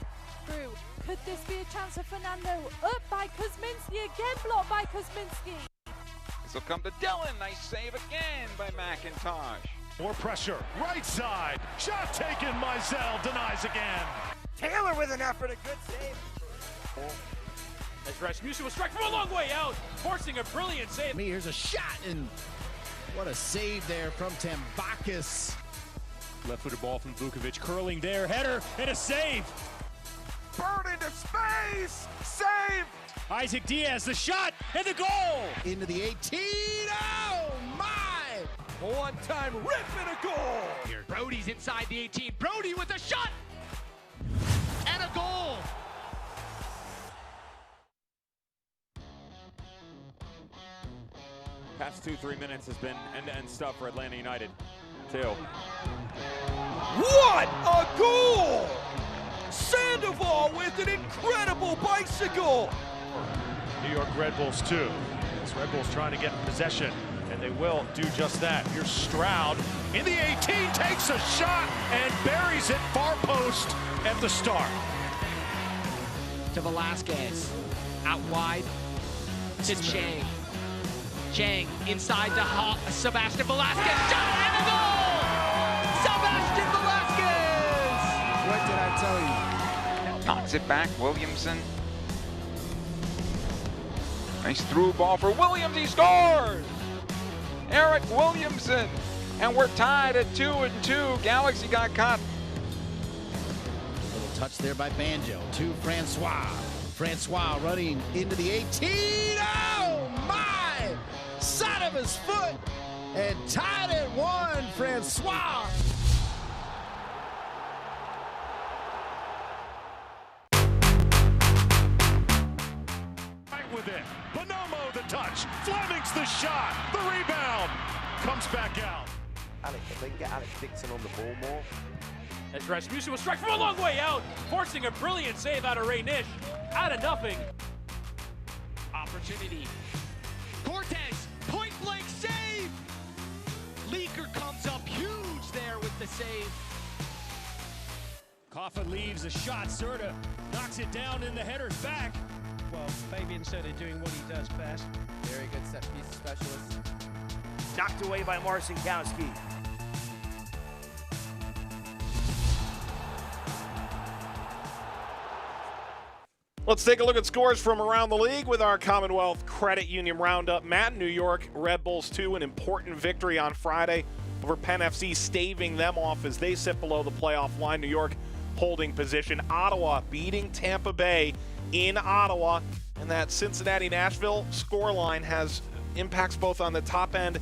Through. Could this be a chance for Fernando? Up by Kuzminski, again blocked by Kuzminski. This will come to Dillon. Nice save again by McIntosh. More pressure. Right side. Shot taken. Mizell denies again. Taylor with an effort. A good save. As Rasmussen will strike from a long way out, forcing a brilliant save. Here's a shot, and what a save there from Tambakis. Left-footed ball from Vukovic, curling there, header, and a save. Bird into space. Save. Isaac Diaz, the shot, and the goal. Into the 18. Oh, my. One-time rip and a goal. Here, Brody's inside the 18. Brody with a shot and a goal. Past 2-3 minutes has been end-to-end stuff for Atlanta United. 2. What a goal! Sandoval with an incredible bicycle. New York Red Bulls 2. As Red Bulls trying to get possession, and they will do just that. Here's Stroud in the 18, takes a shot and buries it far post at the start. To Velasquez, out wide to Chang. Chang inside to Sebastian Velasquez, shot and a goal! Sebastian Velasquez! What did I tell you? Knocks it back, Williamson. Nice through ball for Williams, he scores! Eric Williamson, and we're tied at 2-2. Galaxy got caught. Little touch there by Banjo to Francois. Francois running into the 18. Oh, my! Side of his foot, and tied at 1, Francois. Right with it. Bonomo the touch. Fleming's the shot. The rebound. Comes back out. Alex, if they can get Alex Dixon on the ball more. As Rasmussen will strike from a long way out, forcing a brilliant save out of Ray Nish. Out of nothing. Opportunity. Cortez, point blank save! Leaker comes up huge there with the save. Coffin leaves a shot. Serta knocks it down, and the header's back. Well, Fabian Serta doing what he does best. Very good set piece specialist. Knocked away by Marcinkowski. Let's take a look at scores from around the league with our Commonwealth Credit Union Roundup. Matt, New York Red Bulls 2, an important victory on Friday over Penn FC, staving them off as they sit below the playoff line. New York holding position. Ottawa beating Tampa Bay in Ottawa. And that Cincinnati-Nashville scoreline has impacts both on the top end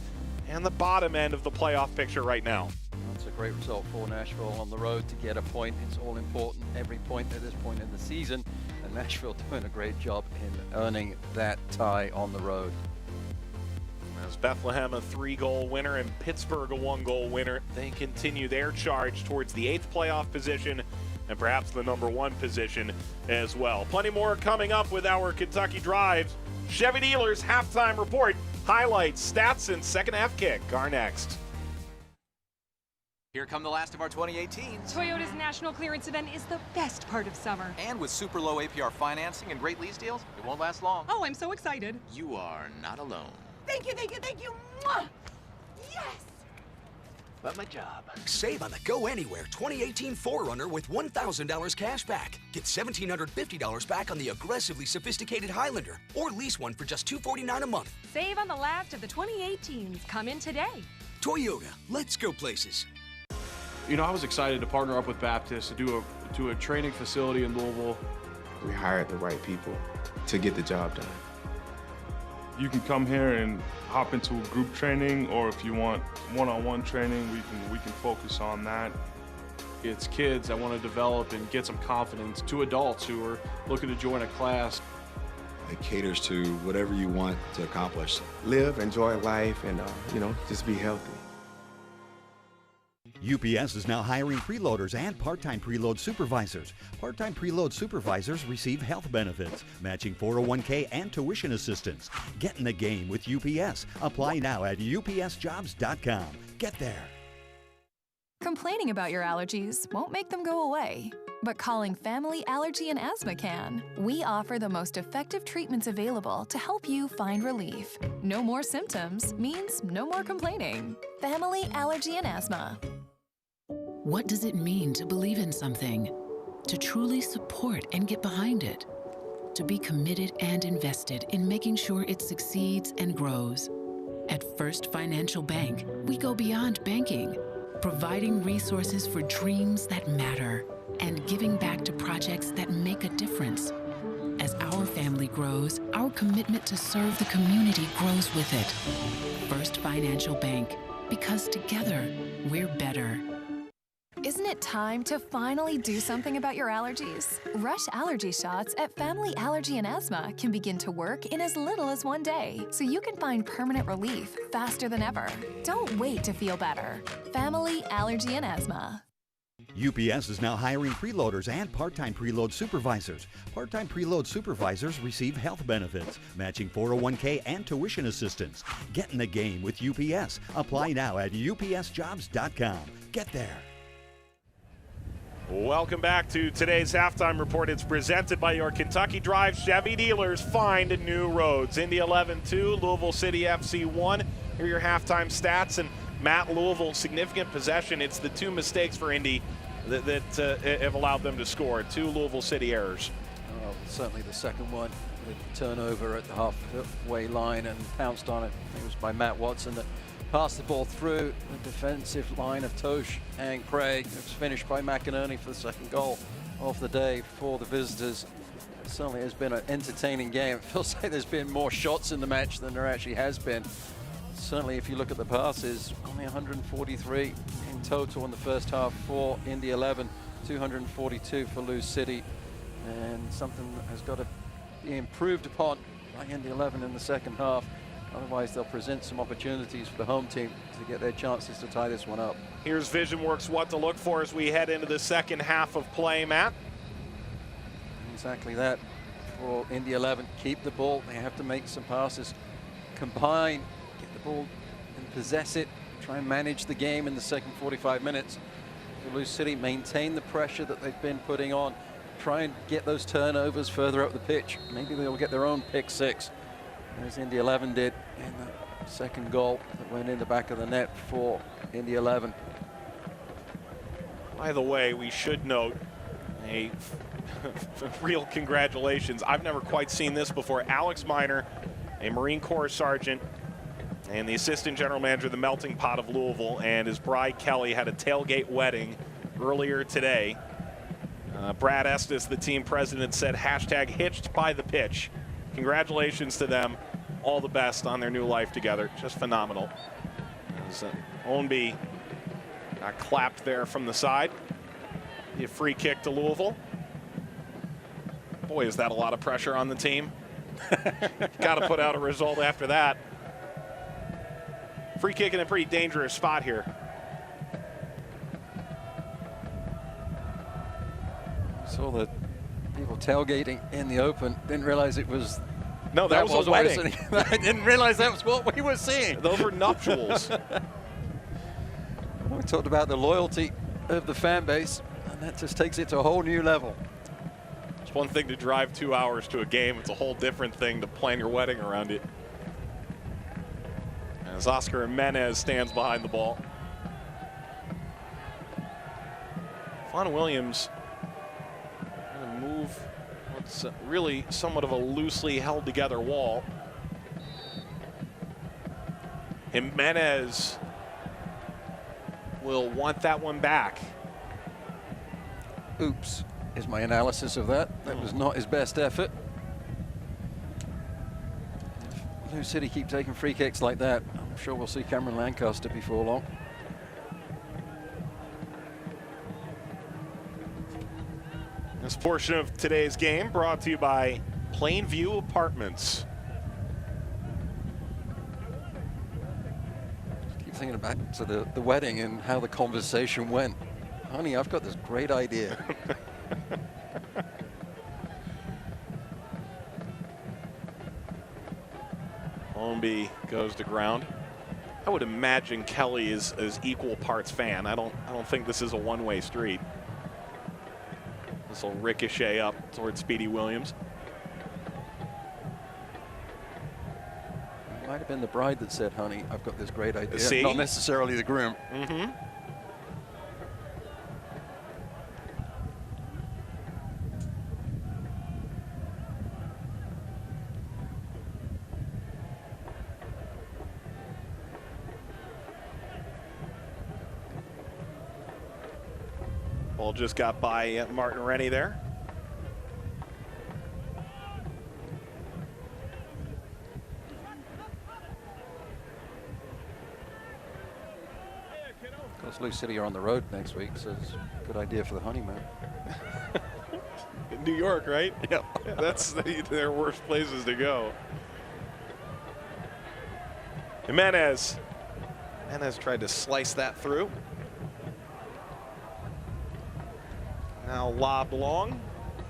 and the bottom end of the playoff picture right now. That's a great result for Nashville on the road to get a point. It's all important, every point at this point in the season. And Nashville doing a great job in earning that tie on the road. As Bethlehem a 3-goal winner and Pittsburgh a 1-goal winner, they continue their charge towards the 8th playoff position and perhaps the number 1 position as well. Plenty more coming up with our Kentucky Drives. Chevy Dealers halftime report, highlights, stats, and second half kick are next. Here come the last of our 2018s. Toyota's national clearance event is the best part of summer. And with super low APR financing and great lease deals, it won't last long. Oh, I'm so excited. You are not alone. Thank you, thank you, thank you. Mwah! Yes! But my job. Save on the Go Anywhere 2018 4Runner with $1,000 cash back. Get $1,750 back on the aggressively sophisticated Highlander, or lease one for just $249 a month. Save on the last of the 2018s. Come in today. Toyota, let's go places. You know, I was excited to partner up with Baptist to do a training facility in Louisville. We hired the right people to get the job done. You can come here and hop into a group training, or if you want one-on-one training, we can focus on that. It's kids that want to develop and get some confidence to adults who are looking to join a class. It caters to whatever you want to accomplish. Live, enjoy life, and just be healthy. UPS is now hiring preloaders and part-time preload supervisors. Part-time preload supervisors receive health benefits, matching 401k and tuition assistance. Get in the game with UPS. Apply now at upsjobs.com. Get there. Complaining about your allergies won't make them go away, but calling Family Allergy and Asthma can. We offer the most effective treatments available to help you find relief. No more symptoms means no more complaining. Family Allergy and Asthma. What does it mean to believe in something? To truly support and get behind it? To be committed and invested in making sure it succeeds and grows? At First Financial Bank, we go beyond banking, providing resources for dreams that matter and giving back to projects that make a difference. As our family grows, our commitment to serve the community grows with it. First Financial Bank, because together, we're better. Isn't it time to finally do something about your allergies? Rush allergy shots at Family Allergy and Asthma can begin to work in as little as 1 day, so you can find permanent relief faster than ever. Don't wait to feel better. Family Allergy and Asthma. UPS is now hiring preloaders and part-time preload supervisors. Part-time preload supervisors receive health benefits, matching 401k and tuition assistance. Get in the game with UPS. Apply now at upsjobs.com. Get there. Welcome back to today's halftime report. It's presented by your Kentucky Drive Chevy dealers. Find new roads. Indy 11-2, Louisville City FC 1. Here are your halftime stats. And Matt, Louisville, significant possession. It's the 2 mistakes for Indy that have allowed them to score. 2 Louisville City errors. Oh, certainly the second one with turnover at the halfway line and pounced on it. It was by Matt Watson that passed the ball through the defensive line of Tosh and Craig. It was finished by McInerney for the second goal of the day for the visitors. It certainly has been an entertaining game. It feels like there's been more shots in the match than there actually has been. Certainly, if you look at the passes, only 143 in total in the first half for Indy 11, 242 for Lou City, and something that has got to be improved upon by Indy 11 in the second half. Otherwise, they'll present some opportunities for the home team to get their chances to tie this one up. Here's VisionWorks what to look for as we head into the second half of play, Matt. Exactly that for Indy 11. Keep the ball. They have to make some passes. Combine, get the ball and possess it. Try and manage the game in the second 45 minutes. For Lou City, maintain the pressure that they've been putting on. Try and get those turnovers further up the pitch. Maybe they'll get their own pick 6. As Indy 11 did in the second goal that went in the back of the net for Indy 11. By the way, we should note a real congratulations. I've never quite seen this before. Alex Miner, a Marine Corps sergeant and the assistant general manager of the Melting Pot of Louisville, and his bride Kelly had a tailgate wedding earlier today. Brad Estes, the team president, said #hitched by the pitch. Congratulations to them. All the best on their new life together. Just phenomenal. As Ownby got clapped there from the side. A free kick to Louisville. Boy, is that a lot of pressure on the team. Got to put out a result after that. Free kick in a pretty dangerous spot here. Saw the people tailgating in the open. Didn't realize it was. No, that was a wedding. I didn't realize that was what we were seeing. Those were nuptials. We talked about the loyalty of the fan base, and that just takes it to a whole new level. It's one thing to drive 2 hours to a game. It's a whole different thing to plan your wedding around it. As Oscar Jimenez stands behind the ball. Fawn Williams going to move what's really somewhat of a loosely held together wall. Jimenez will want that one back. Oops, is my analysis of that. That was not his best effort. If Lou City keep taking free kicks like that, I'm sure we'll see Cameron Lancaster before long. This portion of today's game brought to you by Plainview Apartments. Keep thinking back to the wedding and how the conversation went. Honey, I've got this great idea. Ownby goes to ground. I would imagine Kelly is equal parts fan. I don't think this is a one-way street. This will ricochet up towards Speedy Williams. Might have been the bride that said, honey, I've got this great idea. See? Not necessarily the groom. Mm-hmm. Ball just got by Martin Rennie there. Because Lou City are on the road next week, so it's a good idea for the honeymoon. In New York, right? Yep. Yeah, that's their worst places to go. Jimenez tried to slice that through. Now lobbed long,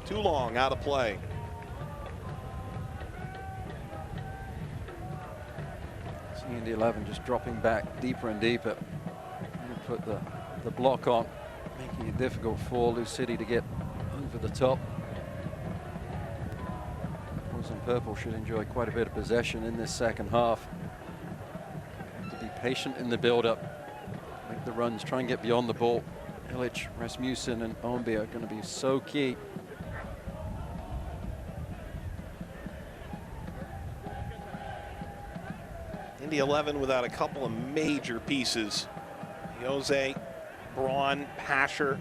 too long, out of play. See Indy 11 just dropping back deeper and deeper. Put the block on, making it difficult for Lou City to get over the top. Blues and Purple should enjoy quite a bit of possession in this second half. To be patient in the build-up, make the runs, try and get beyond the ball. Illich, Rasmussen, and Omby are going to be so key. Indy 11 without a couple of major pieces. Jose, Braun, Pasher,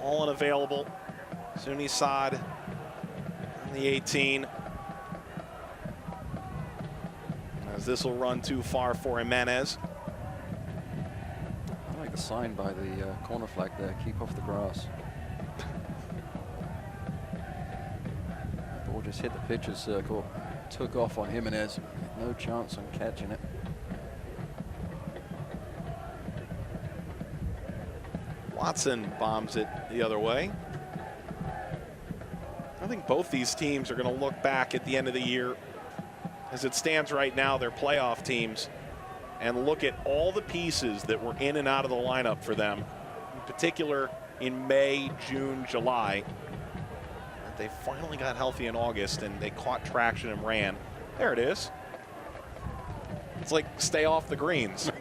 all unavailable. Suni Saad on the 18. As this will run too far for Jimenez. I like the sign by the corner flag there, keep off the grass. The ball just hit the pitcher's circle, took off on Jimenez. No chance on catching it. Watson bombs it the other way. I think both these teams are going to look back at the end of the year, as it stands right now, they're playoff teams, and look at all the pieces that were in and out of the lineup for them, in particular in May, June, July. They finally got healthy in August, and they caught traction and ran. There it is. It's like stay off the greens.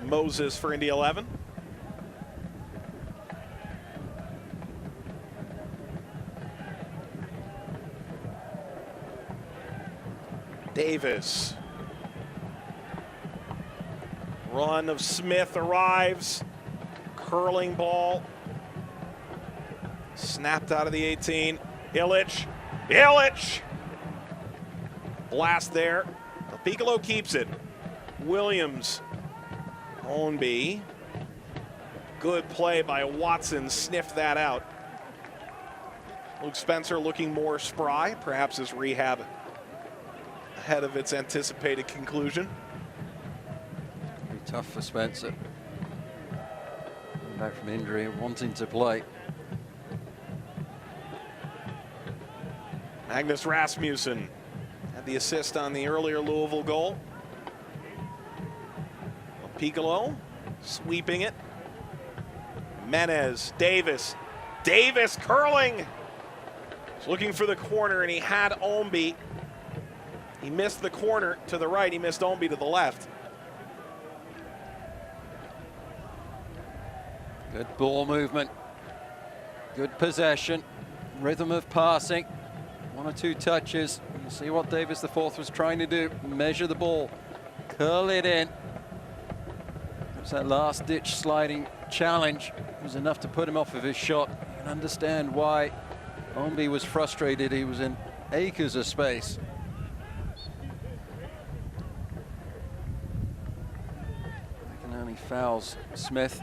Moses for Indy 11. Davis. Run of Smith arrives. Curling ball. Snapped out of the 18. Illich. Illich! Blast there. Piccolo keeps it. Williams. Ownby. Good play by Watson, sniffed that out. Luke Spencer looking more spry, perhaps his rehab ahead of its anticipated conclusion. Be tough for Spencer. Coming back from injury, wanting to play. Magnus Rasmussen had the assist on the earlier Louisville goal. Piccolo sweeping it. Menez, Davis. Davis curling. He's looking for the corner, and he had Ownby. He missed the corner to the right. He missed Ownby to the left. Good ball movement. Good possession. Rhythm of passing. One or two touches. You see what Davis the fourth was trying to do. Measure the ball. Curl it in. That last-ditch sliding challenge was enough to put him off of his shot. You can understand why Ownby was frustrated. He was in acres of space. McInerney fouls Smith.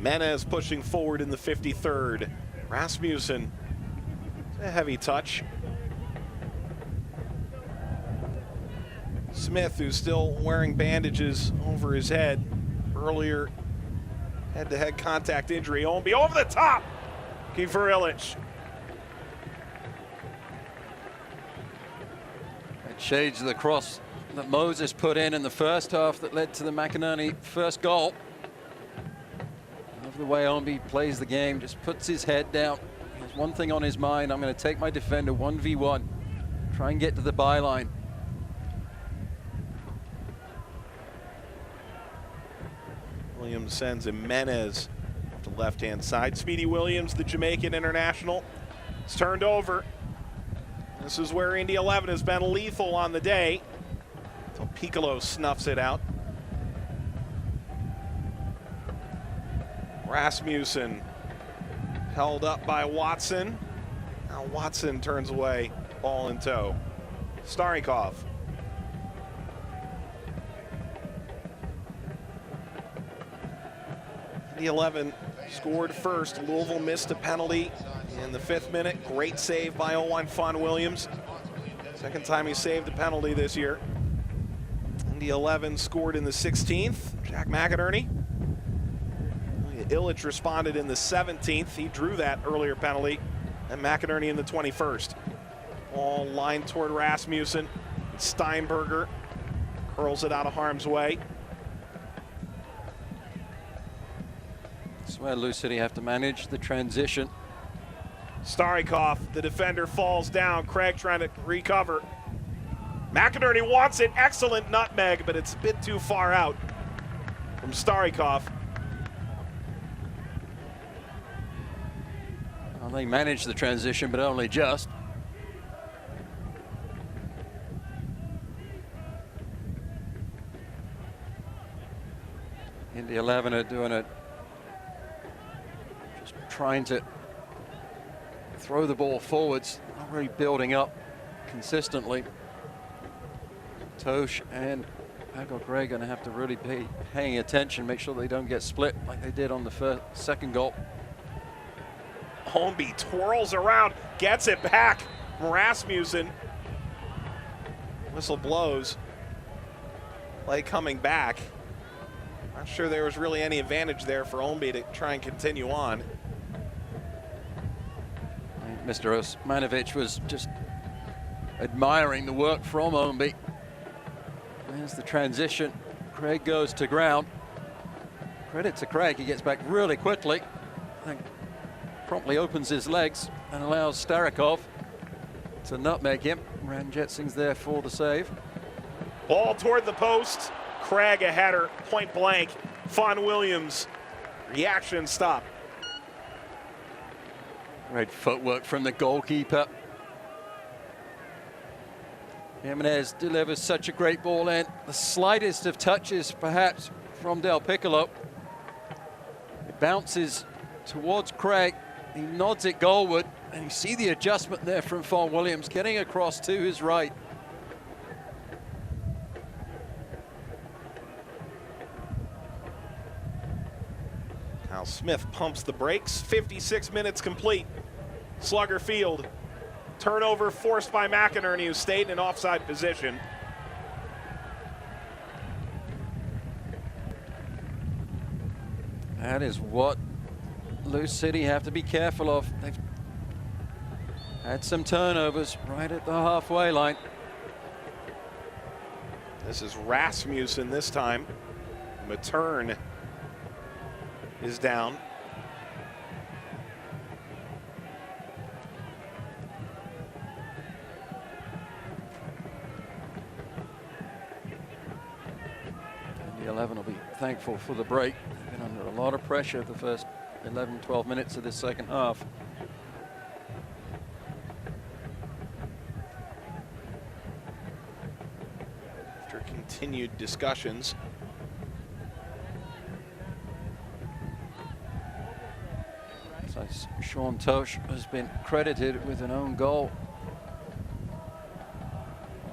Menez pushing forward in the 53rd. Rasmussen A heavy touch. Smith, who's still wearing bandages over his head. Earlier, head-to-head contact injury. Ownby over the top. Kiefer Illich. It shades of the cross that Moses put in the first half that led to the McInerney first goal. Love the way Ownby plays the game, just puts his head down. There's one thing on his mind: I'm going to take my defender 1v1, try and get to the byline. Williams sends Jimenez to the left-hand side. Speedy Williams, the Jamaican international, is turned over. This is where Indy 11 has been lethal on the day until Piccolo snuffs it out. Rasmussen held up by Watson. Now Watson turns away, ball in tow. Starikov. The 11 scored first. Louisville missed a penalty in the 5th minute. Great save by 0-1 Fawn Williams. Second time he saved a penalty this year. Indy 11 scored in the 16th. Jack McInerney. Illich responded in the 17th. He drew that earlier penalty. And McInerney in the 21st. Ball lined toward Rasmussen. Steinberger curls it out of harm's way. That's where Lou City have to manage the transition. Starikov, the defender, falls down. Craig trying to recover. McInerney wants it. Excellent nutmeg, but it's a bit too far out from Starikov. Well, they managed the transition, but only just. Indy 11 are doing it. Just trying to throw the ball forwards, not really building up consistently. Tosh and Gray are going to have to really be paying attention, make sure they don't get split like they did on the second goal. Ownby twirls around, gets it back. Rasmussen. Whistle blows. Play coming back. Not sure there was really any advantage there for Ownby to try and continue on. Mr. Osmanovic was just admiring the work from Ownby. There's the transition. Craig goes to ground. Credit to Craig, he gets back really quickly. I think promptly opens his legs and allows Starikov to nutmeg him. Ranjetsing's there for the save. Ball toward the post. Craig a header, point blank. Fawn Williams, reaction stop. Great footwork from the goalkeeper. Jimenez delivers such a great ball in. The slightest of touches, perhaps, from Del Piccolo. It bounces towards Craig. He nods it goalward, and you see the adjustment there from Fawn Williams, getting across to his right. Now Smith pumps the brakes. 56 minutes complete. Slugger Field. Turnover forced by McInerney, who stayed in an offside position. That is what Lou City have to be careful of. They've had some turnovers right at the halfway line. This is Rasmussen this time. Matern is down. And the 11 will be thankful for the break. They've been under a lot of pressure the first 11, 12 minutes of this second half. After continued discussions, Sean Tosh has been credited with an own goal.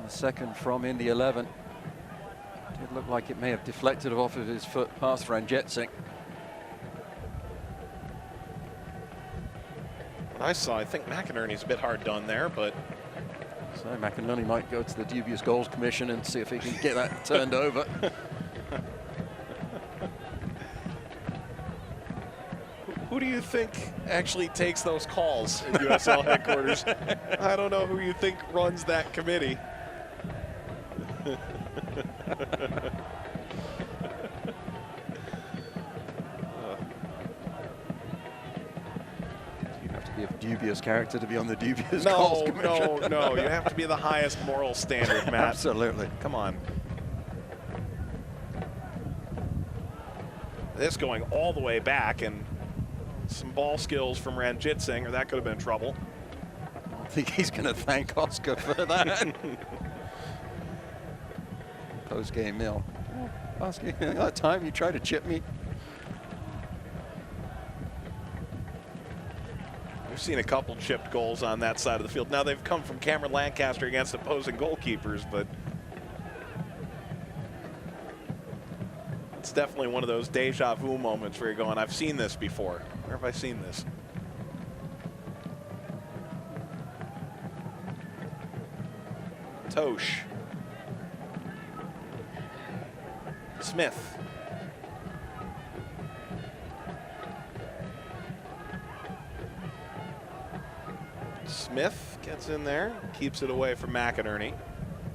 The second from Indy 11. It did look like it may have deflected off of his foot past Ranjetsing. I think McInerney's a bit hard done there, but. So McInerney might go to the dubious goals commission and see if he can get that turned over. Who do you think actually takes those calls at USL headquarters? I don't know who you think runs that committee. You have to be a dubious character to be on the dubious goals commission. No. You have to be the highest moral standard, Matt. Absolutely. Come on. This going all the way back, and some ball skills from Ranjit Singh, or that could have been trouble. I think he's going to thank Oscar for that. Post-game meal. Oscar, that time you tried to chip me. We've seen a couple chipped goals on that side of the field. Now they've come from Cameron Lancaster against opposing goalkeepers, but it's definitely one of those deja vu moments where you're going, I've seen this before. Where have I seen this? Tosh. Smith. Smith gets in there, keeps it away from McInerney.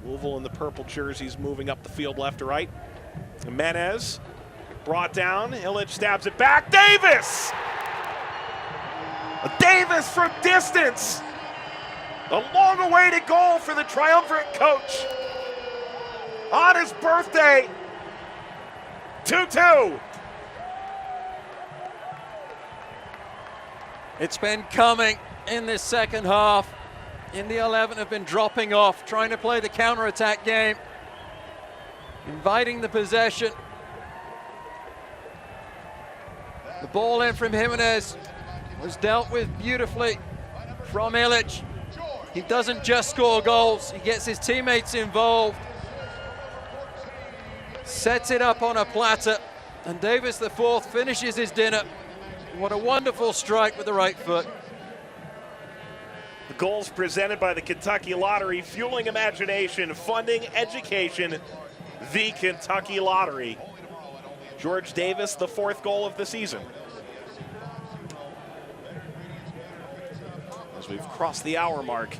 Louisville in the purple jerseys moving up the field left to right. Jimenez brought down. Illich stabs it back. Davis! Davis from distance. A long-awaited goal for the triumvirate coach. On his birthday. 2-2. It's been coming in this second half. Indy 11 have been dropping off, trying to play the counter-attack game, inviting the possession. The ball in from Jimenez was dealt with beautifully from Illich. He doesn't just score goals, he gets his teammates involved. Sets it up on a platter, and Davis the fourth finishes his dinner. What a wonderful strike with the right foot. The goals presented by the Kentucky Lottery, fueling imagination, funding education, the Kentucky Lottery. George Davis, the fourth goal of the season. As we've crossed the hour mark.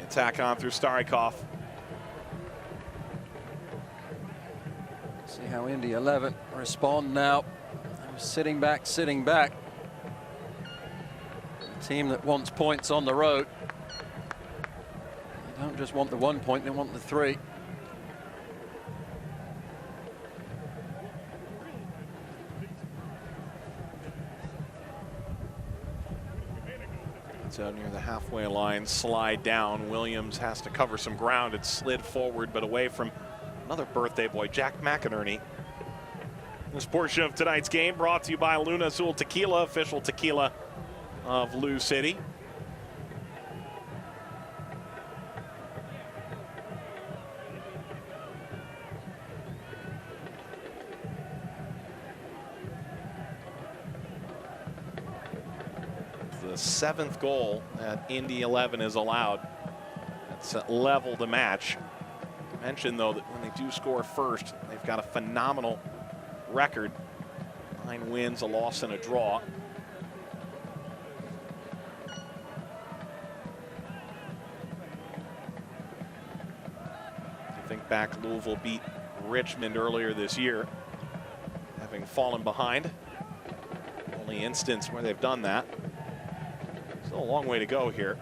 Attack on through Starikov. See how Indy 11 respond now. They're sitting back. A team that wants points on the road. They don't just want the 1 point, they want the 3. It's out near the halfway line, slide down. Williams has to cover some ground. It slid forward, but away from another birthday boy, Jack McInerney. This portion of tonight's game brought to you by Luna Azul Tequila, official tequila of Lou City. The 7th goal that Indy 11 is allowed. It's level the match. Mention though that when they do score first, they've got a phenomenal record. 9 wins, a loss, and a draw. I think back, Louisville beat Richmond earlier this year, having fallen behind. Only instance where they've done that. Still a long way to go here.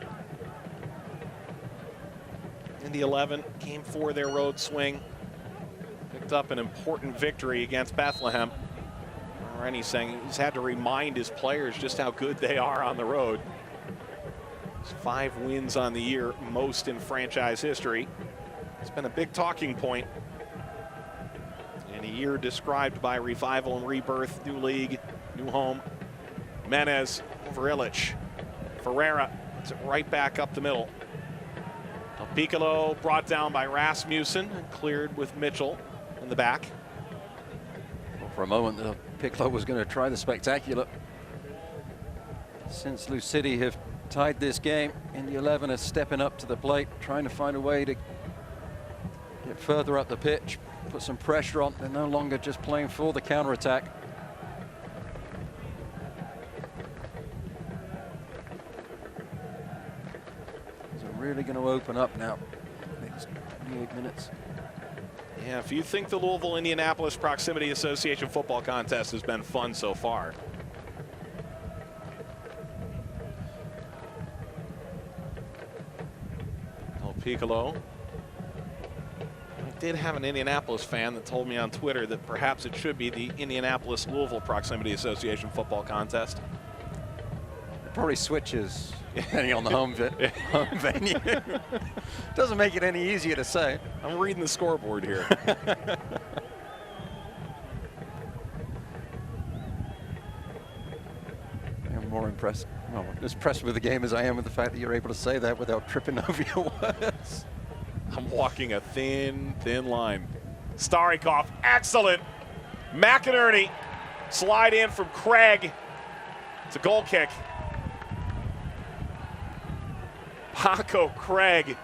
Indy 11 came for their road swing. Picked up an important victory against Bethlehem. Rennie's saying he's had to remind his players just how good they are on the road. It's 5 wins on the year, most in franchise history. It's been a big talking point. In a year described by revival and rebirth, new league, new home. Jimenez over Illich. Ferreira puts it right back up the middle. Piccolo brought down by Rasmussen and cleared with Mitchell in the back. For a moment, Piccolo was going to try the spectacular. Since Lou City have tied this game, Indy 11 is stepping up to the plate, trying to find a way to get further up the pitch, put some pressure on. They're no longer just playing for the counterattack. So really going to open up now. Next 28 minutes. Yeah, if you think the Louisville-Indianapolis Proximity Association football contest has been fun so far. Piccolo. I did have an Indianapolis fan that told me on Twitter that perhaps it should be the Indianapolis-Louisville Proximity Association football contest. It probably switches depending on the home venue. Doesn't make it any easier to say. I'm reading the scoreboard here. I'm more impressed. Well, as impressed with the game as I am with the fact that you're able to say that without tripping over your words. I'm walking a thin line. Starikoff, excellent. McInerney, slide in from Craig. It's a goal kick. Paco Craig,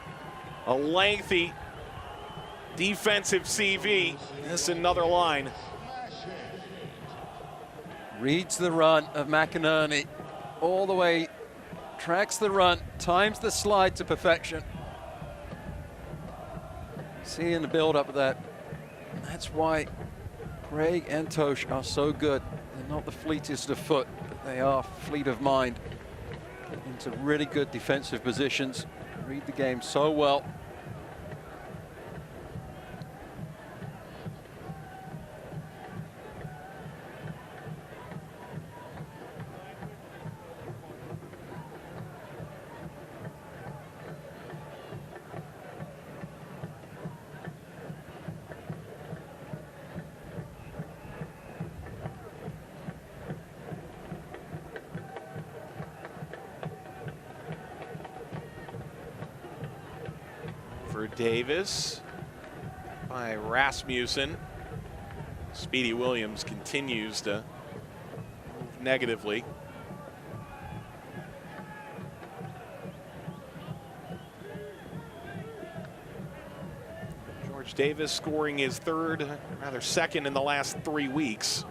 a lengthy defensive CV. This is another line. Reads the run of McInerney all the way, tracks the run, times the slide to perfection. Seeing the build up of that. That's why Craig and Tosh are so good. They're not the fleetest of foot, but they are fleet of mind. Get into really good defensive positions. Read the game so well. Davis by Rasmussen. Speedy Williams continues to move negatively. George Davis scoring his third, rather second in the last 3 weeks.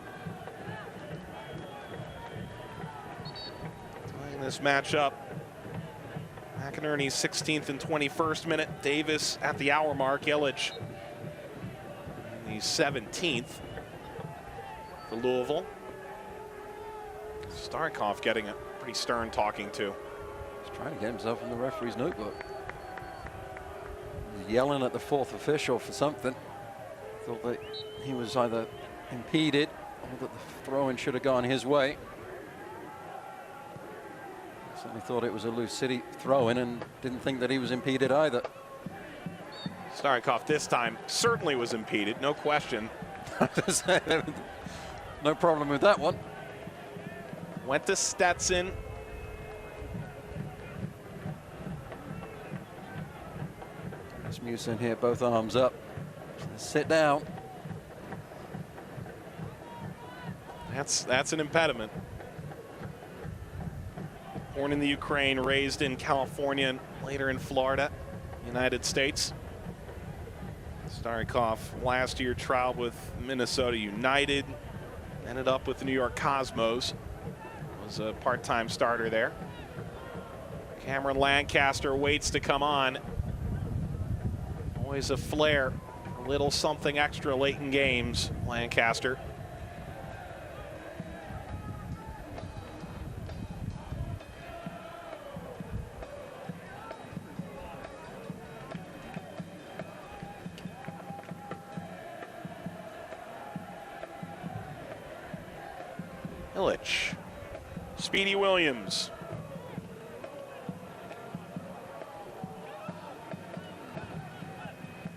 Tying this matchup. McInerney's 16th and 21st minute. Davis at the hour mark. Illich in the 17th for Louisville. Starikoff getting a pretty stern talking to. He's trying to get himself in the referee's notebook. He's yelling at the fourth official for something. Thought that he was either impeded or that the throw-in should have gone his way. Certainly thought it was a Lou City throw-in and didn't think that he was impeded either. Starikoff this time certainly was impeded, no question. No problem with that one. Went to Stetson. Rasmussen here, both arms up. Sit down. That's an impediment. Born in the Ukraine, raised in California, and later in Florida, United States. Starikoff last year trialed with Minnesota United, ended up with the New York Cosmos, was a part-time starter there. Cameron Lancaster waits to come on. Always a flair, a little something extra late in games, Lancaster. Illich. Speedy Williams.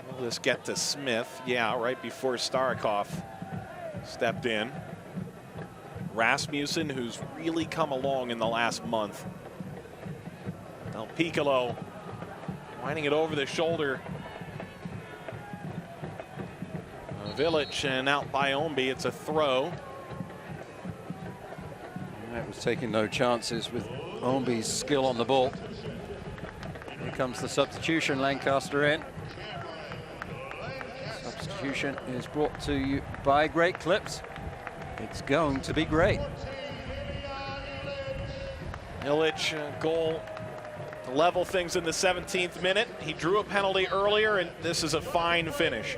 Will this get to Smith? Yeah, right before Starikoff stepped in. Rasmussen, who's really come along in the last month. Now Piccolo winding it over the shoulder Village and out by Omby. It's a throw. That was taking no chances with Omby's skill on the ball. Here comes the substitution, Lancaster in. Substitution is brought to you by Great Clips. It's going to be great. Illich goal to level things in the 17th minute. He drew a penalty earlier, and this is a fine finish.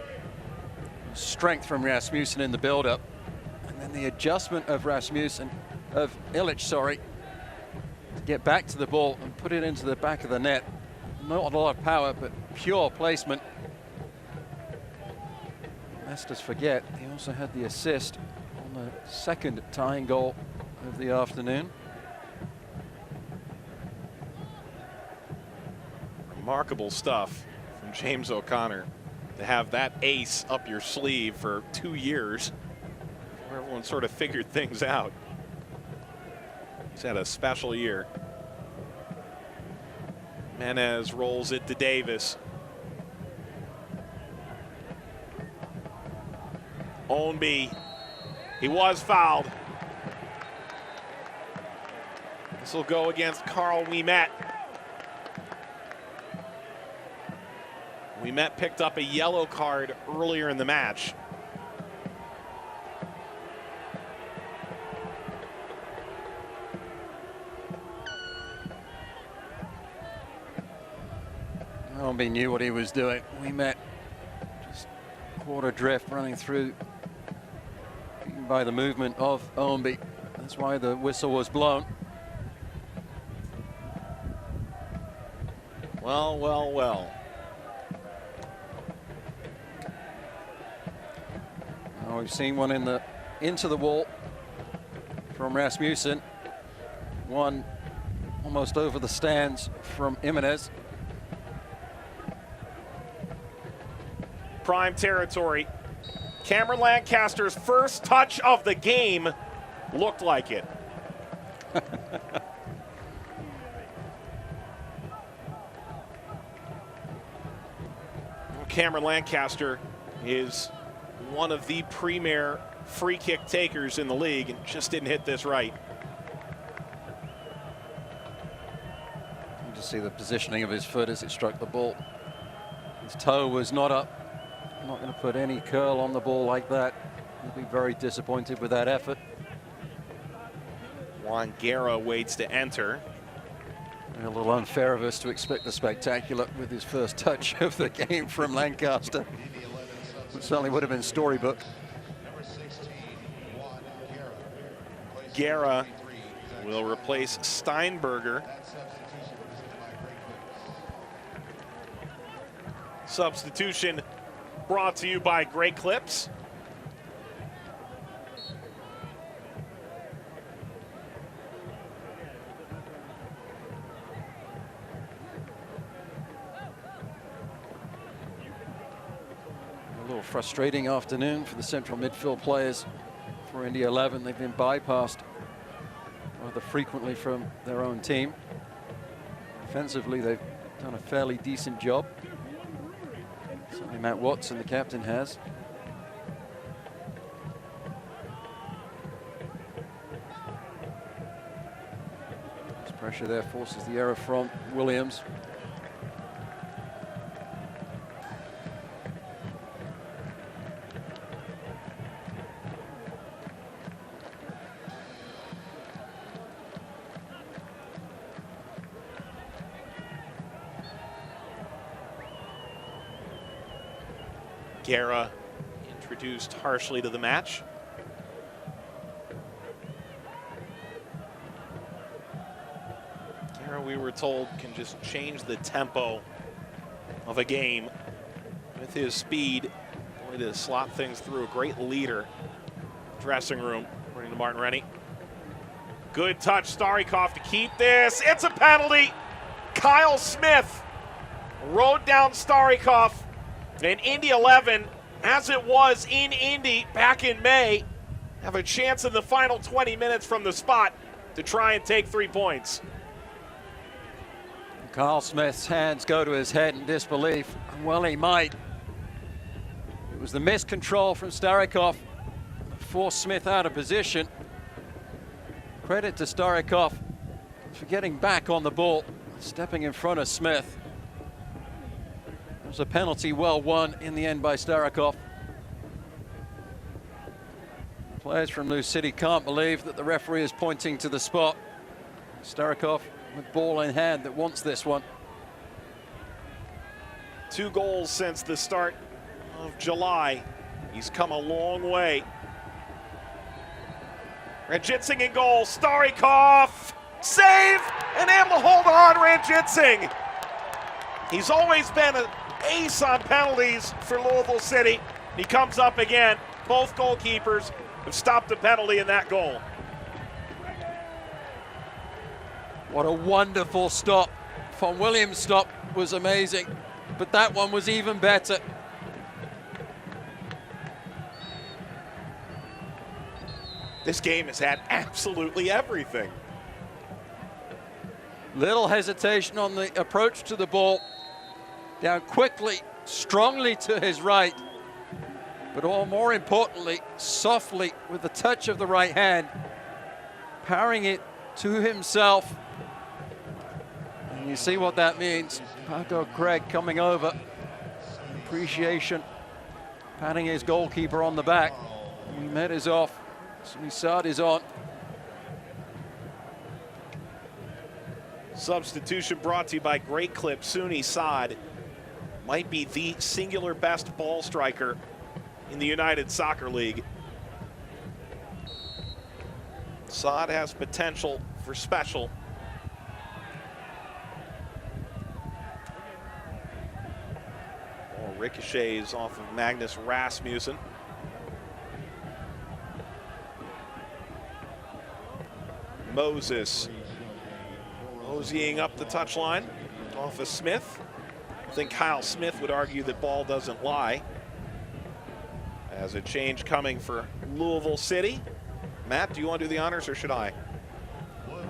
Strength from Rasmussen in the build-up, and then the adjustment of Illich, sorry, to get back to the ball and put it into the back of the net. Not a lot of power, but pure placement. Lest us forget, he also had the assist on the second tying goal of the afternoon. Remarkable stuff from James O'Connor to have that ace up your sleeve for 2 years, where everyone sort of figured things out. He's had a special year. Menez rolls it to Davis. Ownby, he was fouled. This will go against Carl Ouimet. Ouimet picked up a yellow card earlier in the match. Ownby knew what he was doing. Ouimet just quarter drift running through by the movement of Ownby. That's why the whistle was blown. Well, well, well. Now we've seen one into the wall from Rasmussen. One almost over the stands from Jimenez. Prime territory. Cameron Lancaster's first touch of the game looked like it. Cameron Lancaster is one of the premier free kick takers in the league and just didn't hit this right. You just see the positioning of his foot as it struck the ball. His toe was not up. Not going to put any curl on the ball like that. He'll be very disappointed with that effort. Juan Guerra waits to enter. A little unfair of us to expect the spectacular with his first touch of the game from Lancaster. It certainly would have been storybook. Guerra will replace Steinberger. Substitution brought to you by Great Clips. A little frustrating afternoon for the central midfield players for Indy 11. They've been bypassed rather frequently from their own team. Defensively, they've done a fairly decent job. Certainly Matt Watson, the captain, has. This pressure there forces the error from Williams. Guerra introduced harshly to the match. Guerra, we were told, can just change the tempo of a game with his speed. Boy, to slot things through. A great leader. Dressing room, according to Martin Rennie. Good touch, Starikov to keep this. It's a penalty. Kyle Smith rode down Starikov. And Indy 11, as it was in Indy back in May, have a chance in the final 20 minutes from the spot to try and take 3 points. Carl Smith's hands go to his head in disbelief. Well, he might. It was the miscontrol from Starikov that forced Smith out of position. Credit to Starikov for getting back on the ball, stepping in front of Smith. It was a penalty well won in the end by Starikov. Players from New City can't believe that the referee is pointing to the spot. Starikov with ball in hand that wants this one. 2 goals since the start of July. He's come a long way. Ranjitsingh in goal. Starikov, save, and able to hold on. Ranjitsingh. He's always been an ace on penalties for Louisville City. He comes up again. Both goalkeepers have stopped the penalty in that goal. What a wonderful stop. Von Williams' stop was amazing, but that one was even better. This game has had absolutely everything. Little hesitation on the approach to the ball. Down quickly, strongly to his right, but all more importantly, softly with the touch of the right hand, powering it to himself. And you see what that means. Paco Craig coming over. Appreciation, patting his goalkeeper on the back. Met is off. Sad is on. Substitution brought to you by Great Clip. Suni Saad might be the singular best ball striker in the United Soccer League. Saad has potential for special. Ball ricochets off of Magnus Rasmussen. Moses moseying up the touchline off of Smith. I think Kyle Smith would argue that ball doesn't lie. As a change coming for Louisville City. Matt, do you want to do the honors or should I?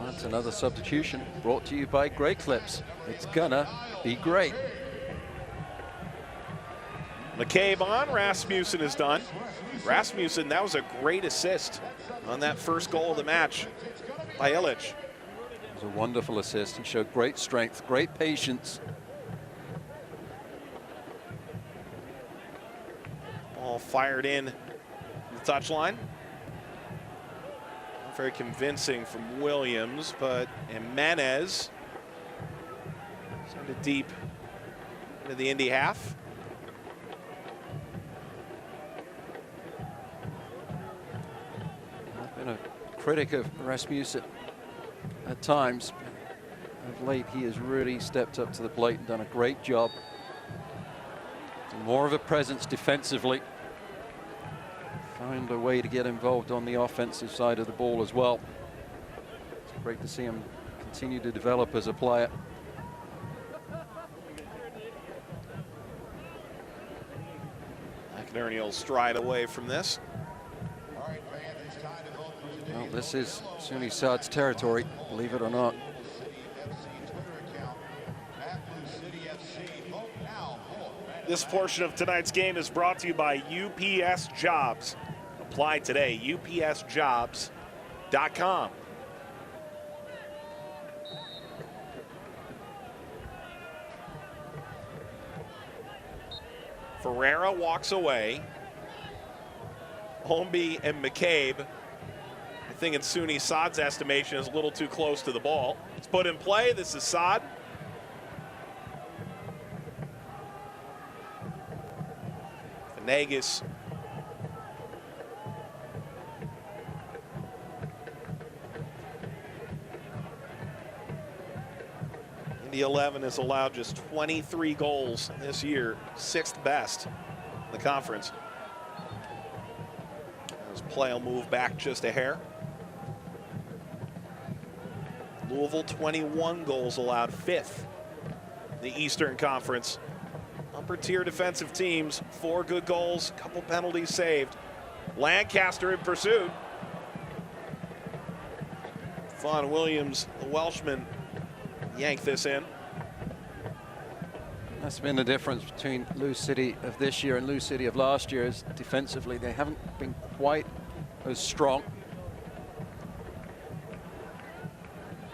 That's another substitution brought to you by Great Clips. It's gonna be great. McCabe on, Rasmussen is done. Rasmussen, that was a great assist on that first goal of the match by Illich. It was a wonderful assist. He showed great strength, great patience. Ball fired in the touchline. Not very convincing from Williams, but Jimenez sent it deep into the Indy half. I've been a critic of Rasmussen at times. Of late, he has really stepped up to the plate and done a great job. More of a presence defensively. Find a way to get involved on the offensive side of the ball as well. It's great to see him continue to develop as a player. McInerney will stride away from this. Well, this is Suni Saad's territory, believe it or not. This portion of tonight's game is brought to you by UPS Jobs. Apply today, upsjobs.com. Ferreira walks away. Holmby and McCabe, I think in Suni Saad's estimation, is a little too close to the ball. It's put in play. This is Saad. Venegas. Indy 11 has allowed just 23 goals this year, 6th best in the conference. As play will move back just a hair. Louisville, 21 goals allowed, 5th in the Eastern Conference. Upper tier defensive teams, 4 good goals, couple penalties saved. Lancaster in pursuit. Von Williams, the Welshman, yanked this in. That's been the difference between Lou City of this year and Lou City of last year, is defensively they haven't been quite as strong.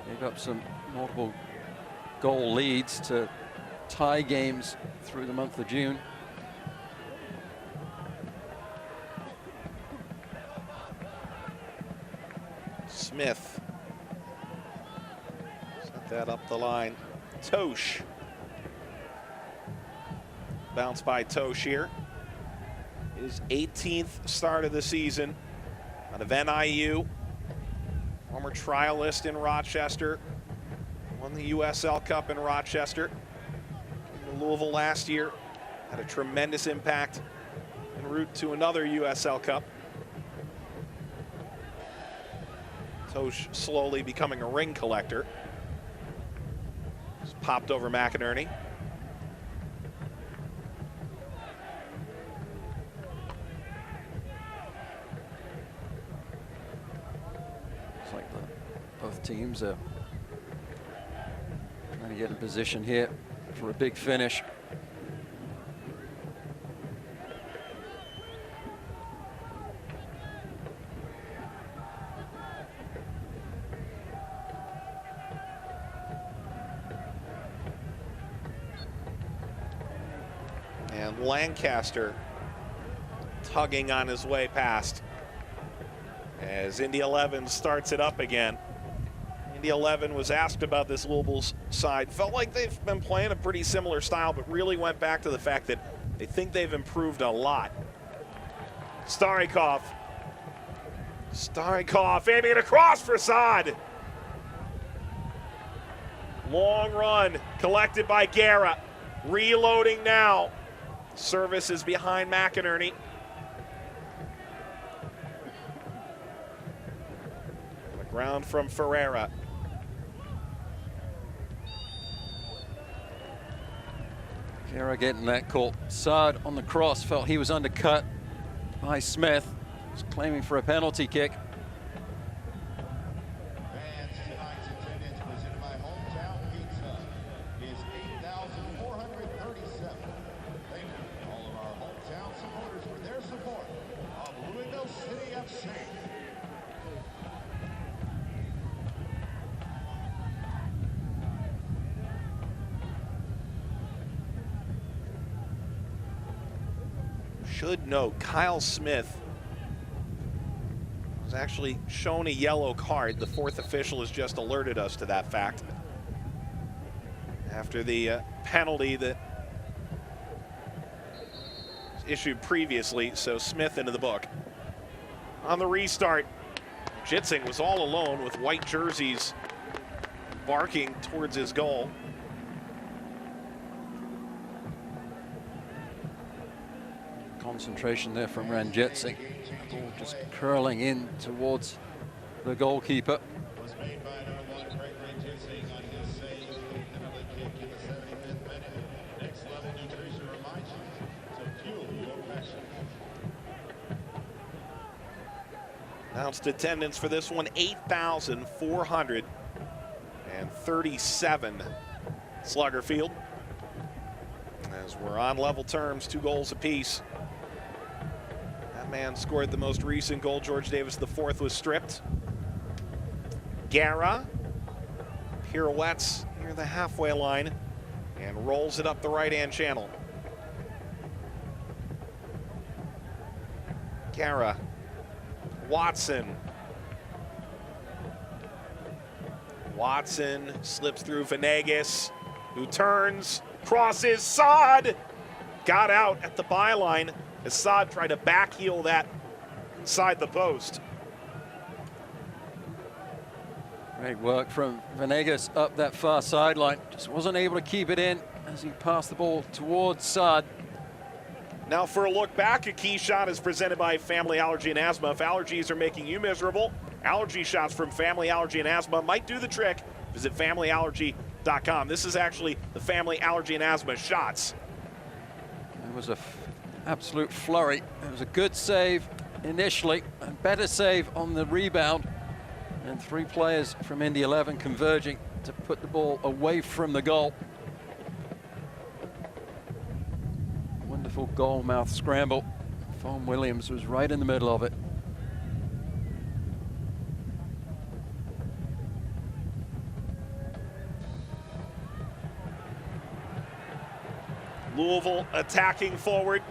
Gave up some multiple goal leads to tie games through the month of June. Smith. Set that up the line. Tosh. Bounce by Tosh here. His 18th start of the season out of NIU. Former trialist in Rochester. Won the USL Cup in Rochester. Came to Louisville last year. Had a tremendous impact en route to another USL Cup. Tosh slowly becoming a ring collector. Just popped over McInerney. It's like both teams are trying to get in position here for a big finish. And Lancaster tugging on his way past as Indy 11 starts it up again. Indy 11 was asked about this Louisville's side. Felt like they've been playing a pretty similar style, but really went back to the fact that they think they've improved a lot. Starikov aiming it across for Saad. Long run collected by Guerra. Reloading now. Service is behind McInerney. On the ground from Ferreira. Guerra getting that call. Saad on the cross felt he was undercut by Smith. He's claiming for a penalty kick. Should note, Kyle Smith was actually shown a yellow card. The fourth official has just alerted us to that fact after the penalty that was issued previously. So Smith into the book. On the restart, Jitsing was all alone with white jerseys barking towards his goal. Concentration there from Ranjitsing. The ball just curling in towards the goalkeeper. Announced attendance for this one, 8,437. Slugger Field. As we're on level terms, 2 goals apiece. That man scored the most recent goal. George Davis IV was stripped. Guerra pirouettes near the halfway line and rolls it up the right-hand channel. Guerra. Watson slips through Venegas, who turns, crosses, Saad got out at the byline as Saad tried to backheel that inside the post. Great work from Venegas up that far sideline. Just wasn't able to keep it in as he passed the ball towards Saad. Now for a look back, a key shot is presented by Family Allergy and Asthma. If allergies are making you miserable, allergy shots from Family Allergy and Asthma might do the trick. Visit FamilyAllergy.com. This is actually the Family Allergy and Asthma shots. It was an absolute flurry. It was a good save initially, and better save on the rebound. And 3 players from Indy 11 converging to put the ball away from the goal. beautiful goal mouth scramble. Fawn Williams was right in the middle of it. Louisville attacking forward.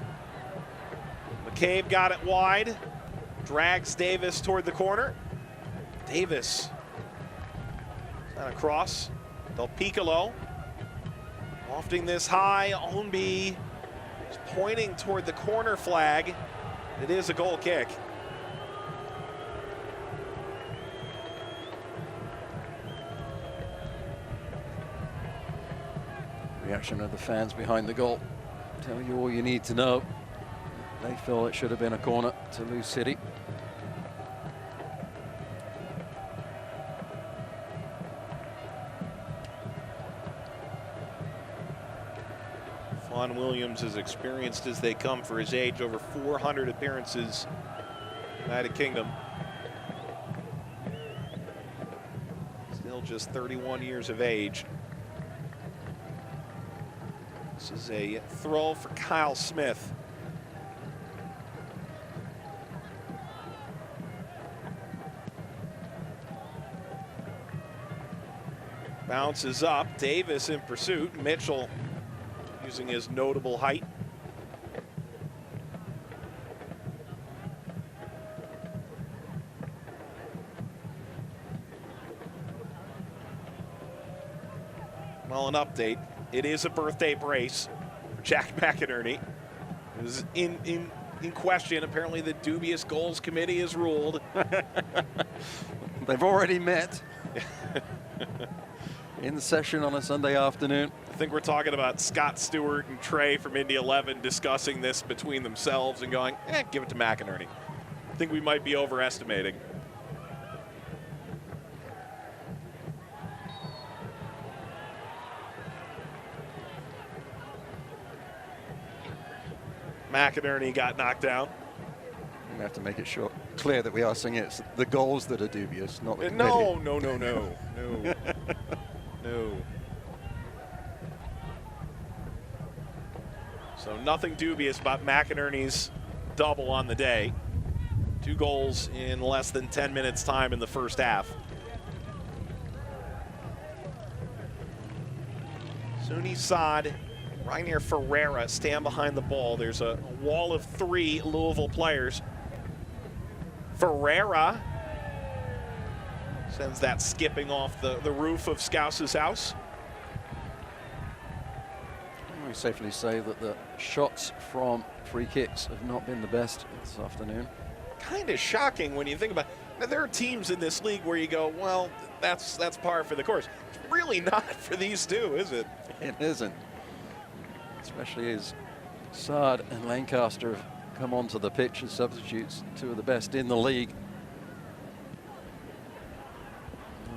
McCabe got it wide. Drags Davis toward the corner. Davis. Not across. Del Piccolo. Lofting this high. Ownby is pointing toward the corner flag. It is a goal kick. Reaction of the fans behind the goal tell you all you need to know. They feel it should have been a corner to Lou City. Fawn Williams is experienced as they come for his age, over 400 appearances in the United Kingdom. Still just 31 years of age. This is a throw for Kyle Smith. Bounces up, Davis in pursuit. Mitchell using his notable height. Well, an update. It is a birthday brace for Jack McInerney. It was in question. Apparently the dubious goals committee has ruled. They've already met in session on a Sunday afternoon. I think we're talking about Scott Stewart and Trey from Indy 11 discussing this between themselves and going, give it to McInerney. I think we might be overestimating. McInerney got knocked down. We have to make it clear that we are saying it's the goals that are dubious, not the no. So nothing dubious about McInerney's double on the day. 2 goals in less than 10 minutes time in the first half. Suni Saad, Rainier Ferreira stand behind the ball. There's a wall of 3 Louisville players. Ferreira sends that skipping off the roof of Scouse's house. We safely say that the shots from free kicks have not been the best this afternoon. Kind of shocking when you think about it. Now, there are teams in this league where you go, well, that's par for the course. It's really not for these two, is it? It isn't. Especially as Saad and Lancaster have come onto the pitch as substitutes, 2 of the best in the league.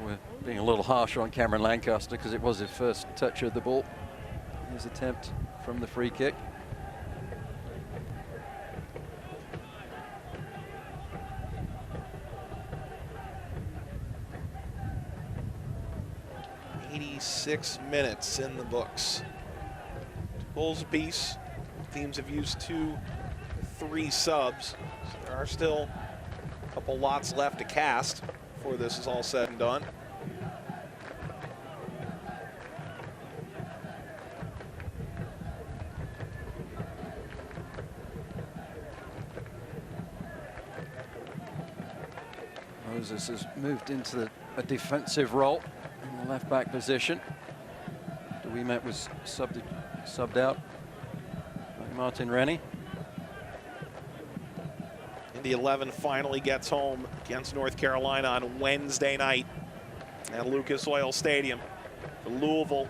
We're being a little harsh on Cameron Lancaster because it was his first touch of the ball. His attempt from the free kick. "86 minutes in the books. 2 goals apiece. Teams have used 2-3 subs. So there are still a couple lots left to cast before this is all said and done. Moses has moved into a defensive role in the left back position. Dewimet was subbed out by Martin Rennie. Indy 11 finally gets home against North Carolina on Wednesday night at Lucas Oil Stadium. For Louisville,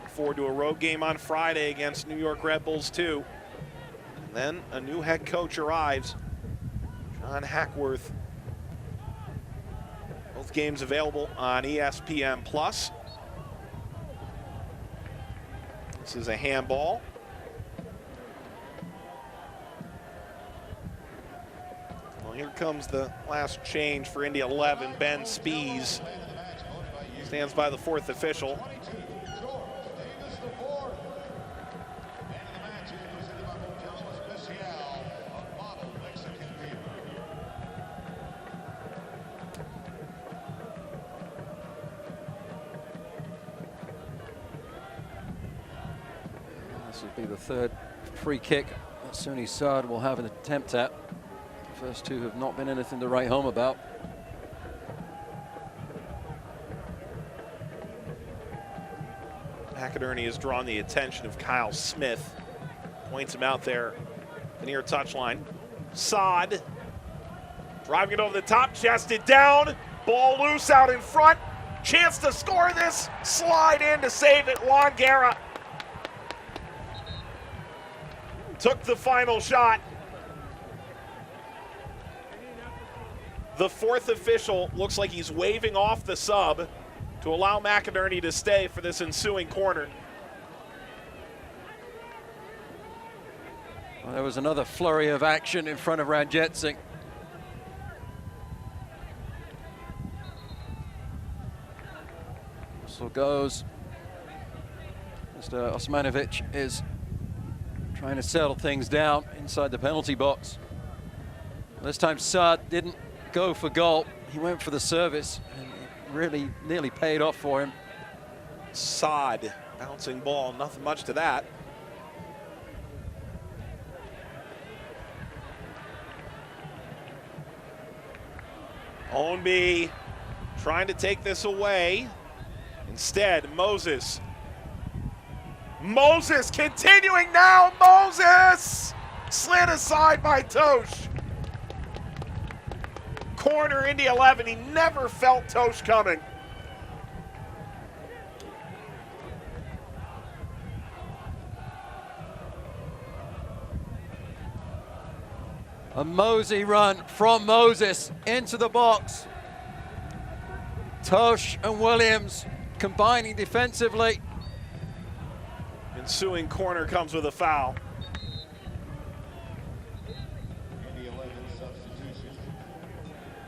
forward to a road game on Friday against New York Red Bulls 2. And then a new head coach arrives, John Hackworth. Both games available on ESPN+. This is a handball. Well, here comes the last change for Indy 11. Ben Spees stands by the 4th official. This will be the third free kick that Sunni Saad will have an attempt at. The first two have not been anything to write home about. McInerney has drawn the attention of Kyle Smith. Points him out there, the near touchline. Saad driving it over the top, chested down, ball loose out in front. Chance to score this, slide in to save it. Juan Guerra took the final shot. The fourth official looks like he's waving off the sub to allow McInerney to stay for this ensuing corner. Well, there was another flurry of action in front of Ranjitsingh. Whistle goes. Mr. Osmanovic is trying to settle things down inside the penalty box. This time Saad didn't go for goal. He went for the service, and it really nearly paid off for him. Saad, bouncing ball, nothing much to that. Ownby trying to take this away. Instead, Moses. Moses continuing now. Moses slid aside by Tosh. Corner, Indy 11. He never felt Tosh coming. A Mosey run from Moses into the box. Tosh and Williams combining defensively. Ensuing corner comes with a foul.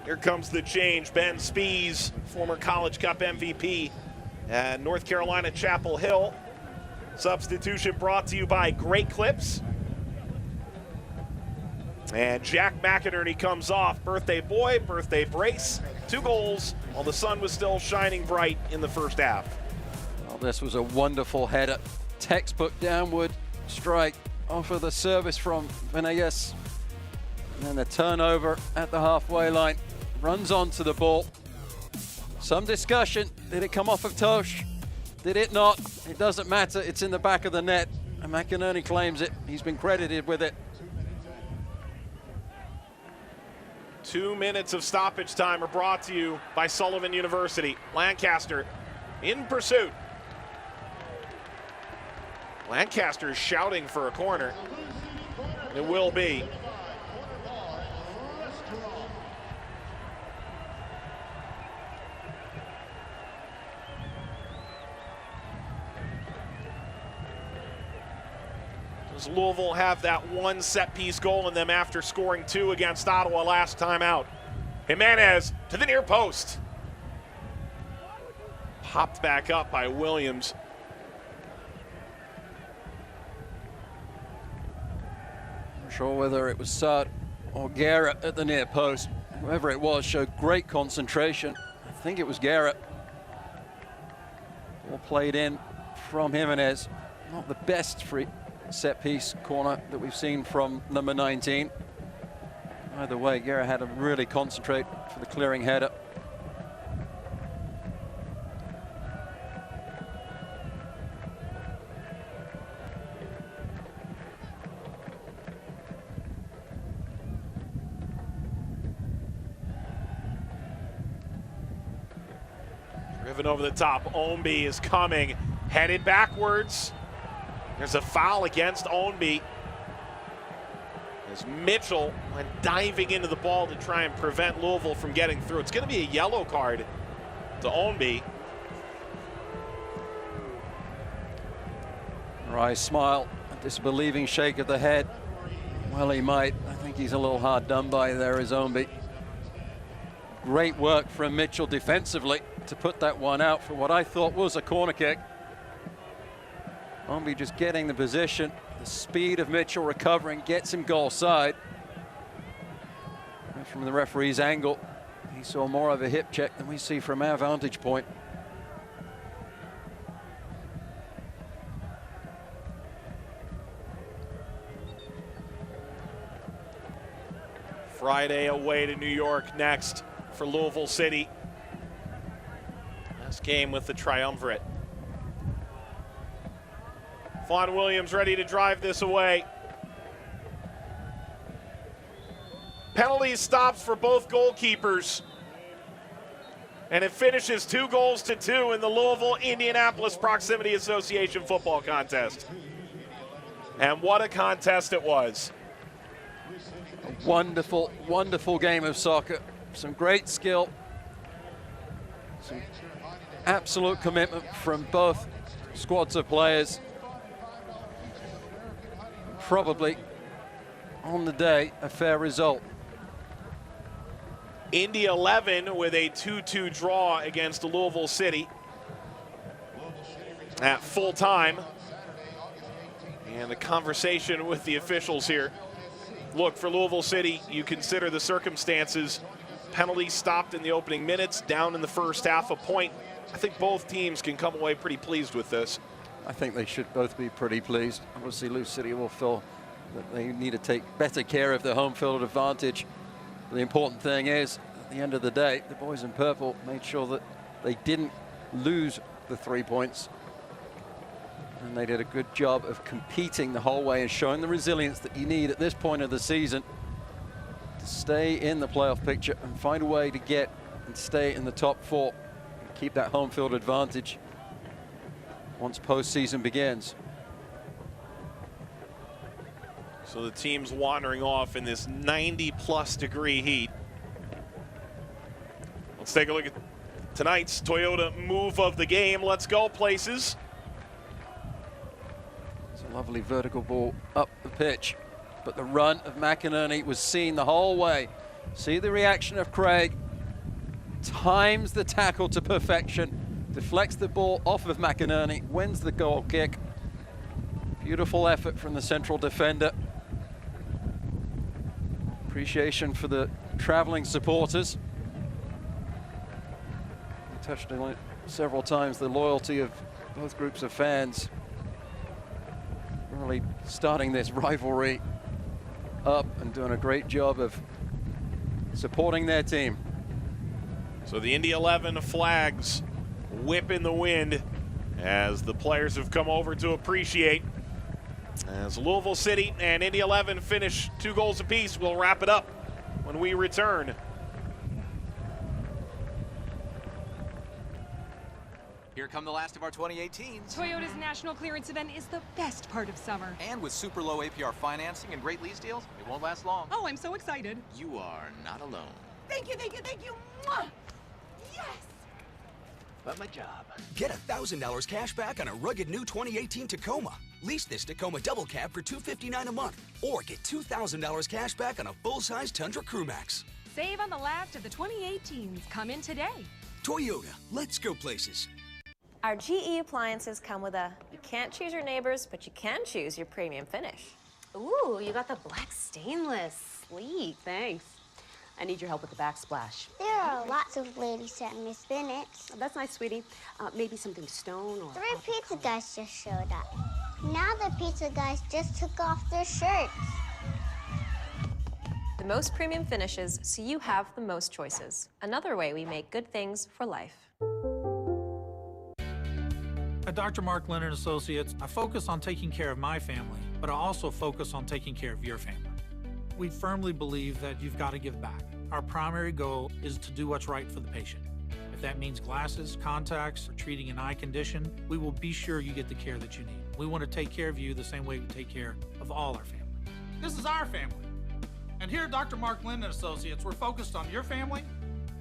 Here comes the change. Ben Spees, former College Cup MVP at North Carolina Chapel Hill. Substitution brought to you by Great Clips. And Jack McInerney comes off. Birthday boy, birthday brace. 2 goals while the sun was still shining bright in the first half. Well, this was a wonderful header. Textbook downward strike off of the service from Benayes. And then the turnover at the halfway line. Runs onto the ball. Some discussion. Did it come off of Tosh? Did it not? It doesn't matter. It's in the back of the net. And McInerney claims it. He's been credited with it. 2 minutes of stoppage time are brought to you by Sullivan University. Lancaster in pursuit. Lancaster is shouting for a corner. It will be. Does Louisville have that one set-piece goal in them after scoring 2 against Ottawa last time out? Jimenez to the near post. Popped back up by Williams. Not sure whether it was Saad or Garrett at the near post. Whoever it was showed great concentration. I think it was Garrett. Ball played in from Jimenez. Not the best free set-piece corner that we've seen from number 19. Either way, Garrett had to really concentrate for the clearing header. Driven over the top. Ownby is coming, headed backwards. There's a foul against Ownby as Mitchell went diving into the ball to try and prevent Louisville from getting through. It's going to be a yellow card to Ownby. Rice smile, a disbelieving shake of the head. Well, he might. I think he's a little hard done by there, is Ownby. Great work from Mitchell defensively to put that one out for what I thought was a corner kick. Ownby just getting the position. The speed of Mitchell recovering gets him goal side. And from the referee's angle, he saw more of a hip check than we see from our vantage point. Friday away to New York next for Louisville City. Last game with the triumvirate. Fawn Williams ready to drive this away. Penalty stops for both goalkeepers. And it finishes 2-2 in the Louisville-Indianapolis Proximity Association football contest. And what a contest it was. A wonderful, wonderful game of soccer. Some great skill. Some absolute commitment from both squads of players. Probably, on the day, a fair result. Indy 11 with a 2-2 draw against Louisville City at full time. And the conversation with the officials here. Look, for Louisville City, you consider the circumstances. Penalties stopped in the opening minutes, down in the first half, a point. I think both teams can come away pretty pleased with this. I think they should both be pretty pleased. Obviously, Louisville City will feel that they need to take better care of their home field advantage. The important thing is, at the end of the day, the boys in purple made sure that they didn't lose the 3 points. And they did a good job of competing the whole way and showing the resilience that you need at this point of the season to stay in the playoff picture and find a way to get and stay in the top 4 and keep that home field advantage once postseason begins. So the team's wandering off in this 90+ degree heat. Let's take a look at tonight's Toyota move of the game. Let's go places. It's a lovely vertical ball up the pitch, but the run of McInerney was seen the whole way. See the reaction of Craig. Times the tackle to perfection. Deflects the ball off of McInerney. Wins the goal kick. Beautiful effort from the central defender. Appreciation for the traveling supporters. We touched on it several times, the loyalty of both groups of fans. Really starting this rivalry up and doing a great job of supporting their team. So the Indy 11 flags whip in the wind as the players have come over to appreciate. As Louisville City and Indy 11 finish 2 goals apiece, we'll wrap it up when we return. Here come the last of our 2018s. Toyota's national clearance event is the best part of summer. And with super low APR financing and great lease deals, it won't last long. Oh, I'm so excited. You are not alone. Thank you, thank you, thank you. Mwah! Yes! But my job. Get $1,000 cash back on a rugged new 2018 Tacoma. Lease this Tacoma double cab for $259 a month. Or get $2,000 cash back on a full-size Tundra Crew Max. Save on the last of the 2018s. Come in today. Toyota, let's go places. Our GE appliances come with a, you can't choose your neighbors, but you can choose your premium finish. Ooh, you got the black stainless. Sleek, thanks. I need your help with the backsplash. There are lots of ladies that miss minutes. Oh, that's nice, sweetie. Maybe something stone or... 3 pizza guys just showed up. Now the pizza guys just took off their shirts. The most premium finishes, so you have the most choices. Another way we make good things for life. At Dr. Mark Leonard Associates, I focus on taking care of my family, but I also focus on taking care of your family. We firmly believe that you've got to give back. Our primary goal is to do what's right for the patient. If that means glasses, contacts, or treating an eye condition, we will be sure you get the care that you need. We want to take care of you the same way we take care of all our family. This is our family. And here at Dr. Mark Linden Associates, we're focused on your family,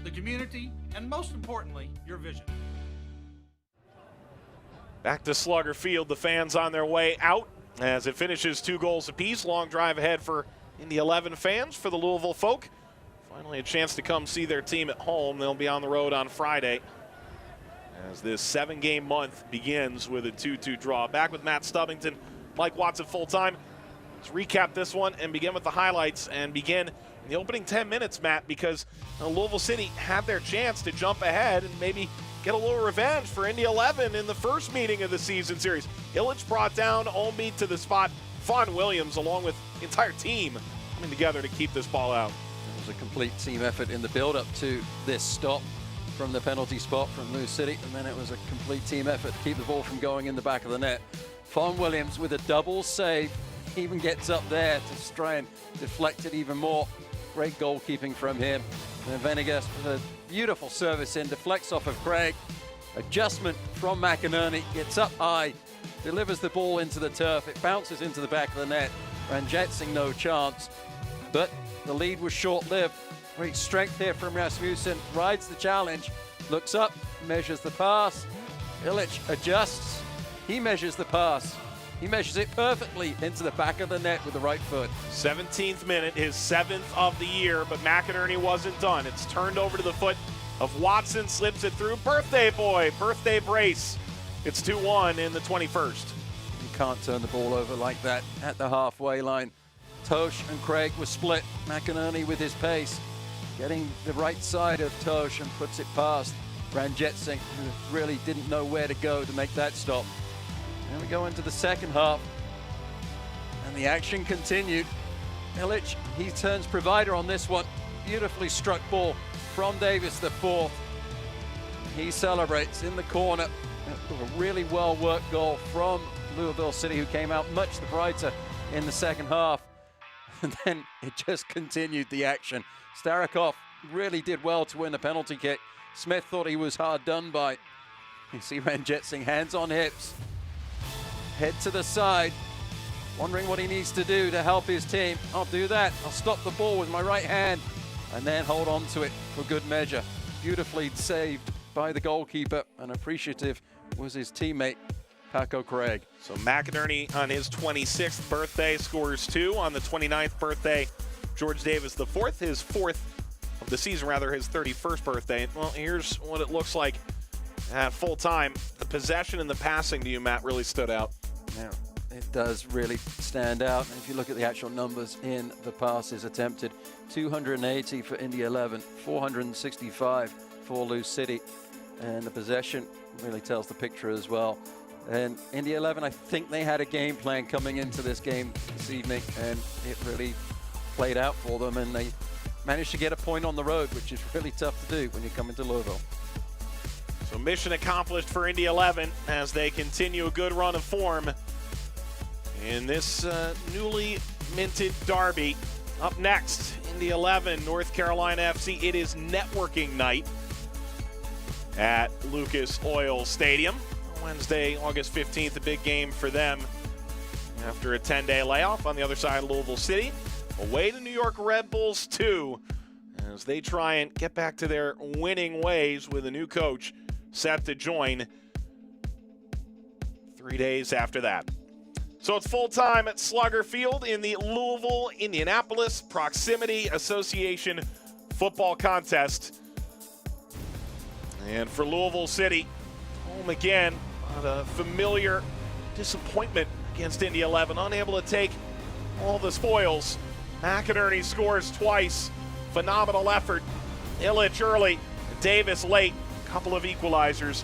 the community, and most importantly, your vision. Back to Slugger Field, the fans on their way out as it finishes 2 goals apiece. Long drive ahead for Indy 11 fans. For the Louisville folk, finally a chance to come see their team at home. They'll be on the road on Friday as this 7-game month begins with a 2-2 draw. Back with Matt Stubbington, Mike Watson full-time. Let's recap this one and begin with the highlights and begin in the opening 10 minutes, Matt, because Louisville City had their chance to jump ahead and maybe get a little revenge for Indy 11 in the first meeting of the season series. Illich brought down Olmby to the spot. Fawn Williams, along with the entire team, coming together to keep this ball out. was a complete team effort in the build-up to this stop from the penalty spot from Lou City, and then it was a complete team effort to keep the ball from going in the back of the net. Fon Williams with a double save, even gets up there to try and deflect it even more. Great goalkeeping from him. And Venegas with a beautiful service in, deflects off of Craig. Adjustment from McInerney, gets up high, delivers the ball into the turf. It bounces into the back of the net. Ranjetsingh no chance, but the lead was short-lived. Great strength here from Rasmussen, rides the challenge, looks up, measures the pass. Illich adjusts, he measures the pass. He measures it perfectly into the back of the net with the right foot. 17th minute, his 7th of the year, but McInerney wasn't done. It's turned over to the foot of Watson, slips it through. Birthday boy, birthday brace. It's 2-1 in the 21st. You can't turn the ball over like that at the halfway line. Tosh and Craig were split. McInerney with his pace, getting the right side of Tosh and puts it past Ranjetsingh, who really didn't know where to go to make that stop. And we go into the second half, and the action continued. Illich, he turns provider on this one. Beautifully struck ball from Davis, the fourth. He celebrates in the corner. A really well-worked goal from Louisville City, who came out much the brighter in the second half. And then it just continued the action. Starikov really did well to win the penalty kick. Smith thought he was hard done by. You see Ranjetsingh, hands on hips. Head to the side, wondering what he needs to do to help his team. I'll do that. I'll stop the ball with my right hand and then hold on to it for good measure. Beautifully saved by the goalkeeper, and appreciative was his teammate, Paco Craig. So McInerney on his 26th birthday scores 2. On the 29th birthday, George Davis the fourth, his 4th of the season, rather, his 31st birthday. Well, here's what it looks like at full time. The possession and the passing to you, Matt, really stood out. Yeah, it does really stand out. And if you look at the actual numbers in the passes attempted, 280 for Indy 11, 465 for Lou City. And the possession really tells the picture as well. And Indy 11, I think they had a game plan coming into this game this evening, and it really played out for them, and they managed to get a point on the road, which is really tough to do when you come into Louisville. So mission accomplished for Indy 11 as they continue a good run of form in this newly minted derby. Up next, Indy 11, North Carolina FC. It is networking night at Lucas Oil Stadium. Wednesday, August 15th, a big game for them after a 10-day layoff. On the other side, Louisville City, away to New York Red Bulls 2 as they try and get back to their winning ways with a new coach set to join 3 days after that. So it's full time at Slugger Field in the Louisville-Indianapolis Proximity Association football contest. And for Louisville City, home again, a familiar disappointment against Indy 11, unable to take all the spoils. McInerney scores twice. Phenomenal effort. Illich early, Davis late. Couple of equalizers.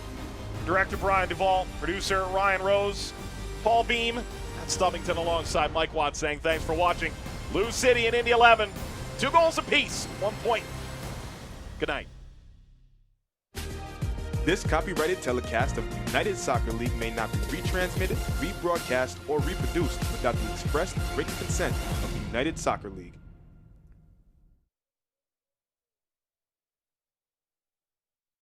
Director Brian Duvall, producer Ryan Rose, Paul Beam, and Stubbington alongside Mike Watt saying thanks for watching. Lou City and Indy 11, 2 goals apiece, 1 point. Good night. This copyrighted telecast of the United Soccer League may not be retransmitted, rebroadcast, or reproduced without the express written consent of the United Soccer League.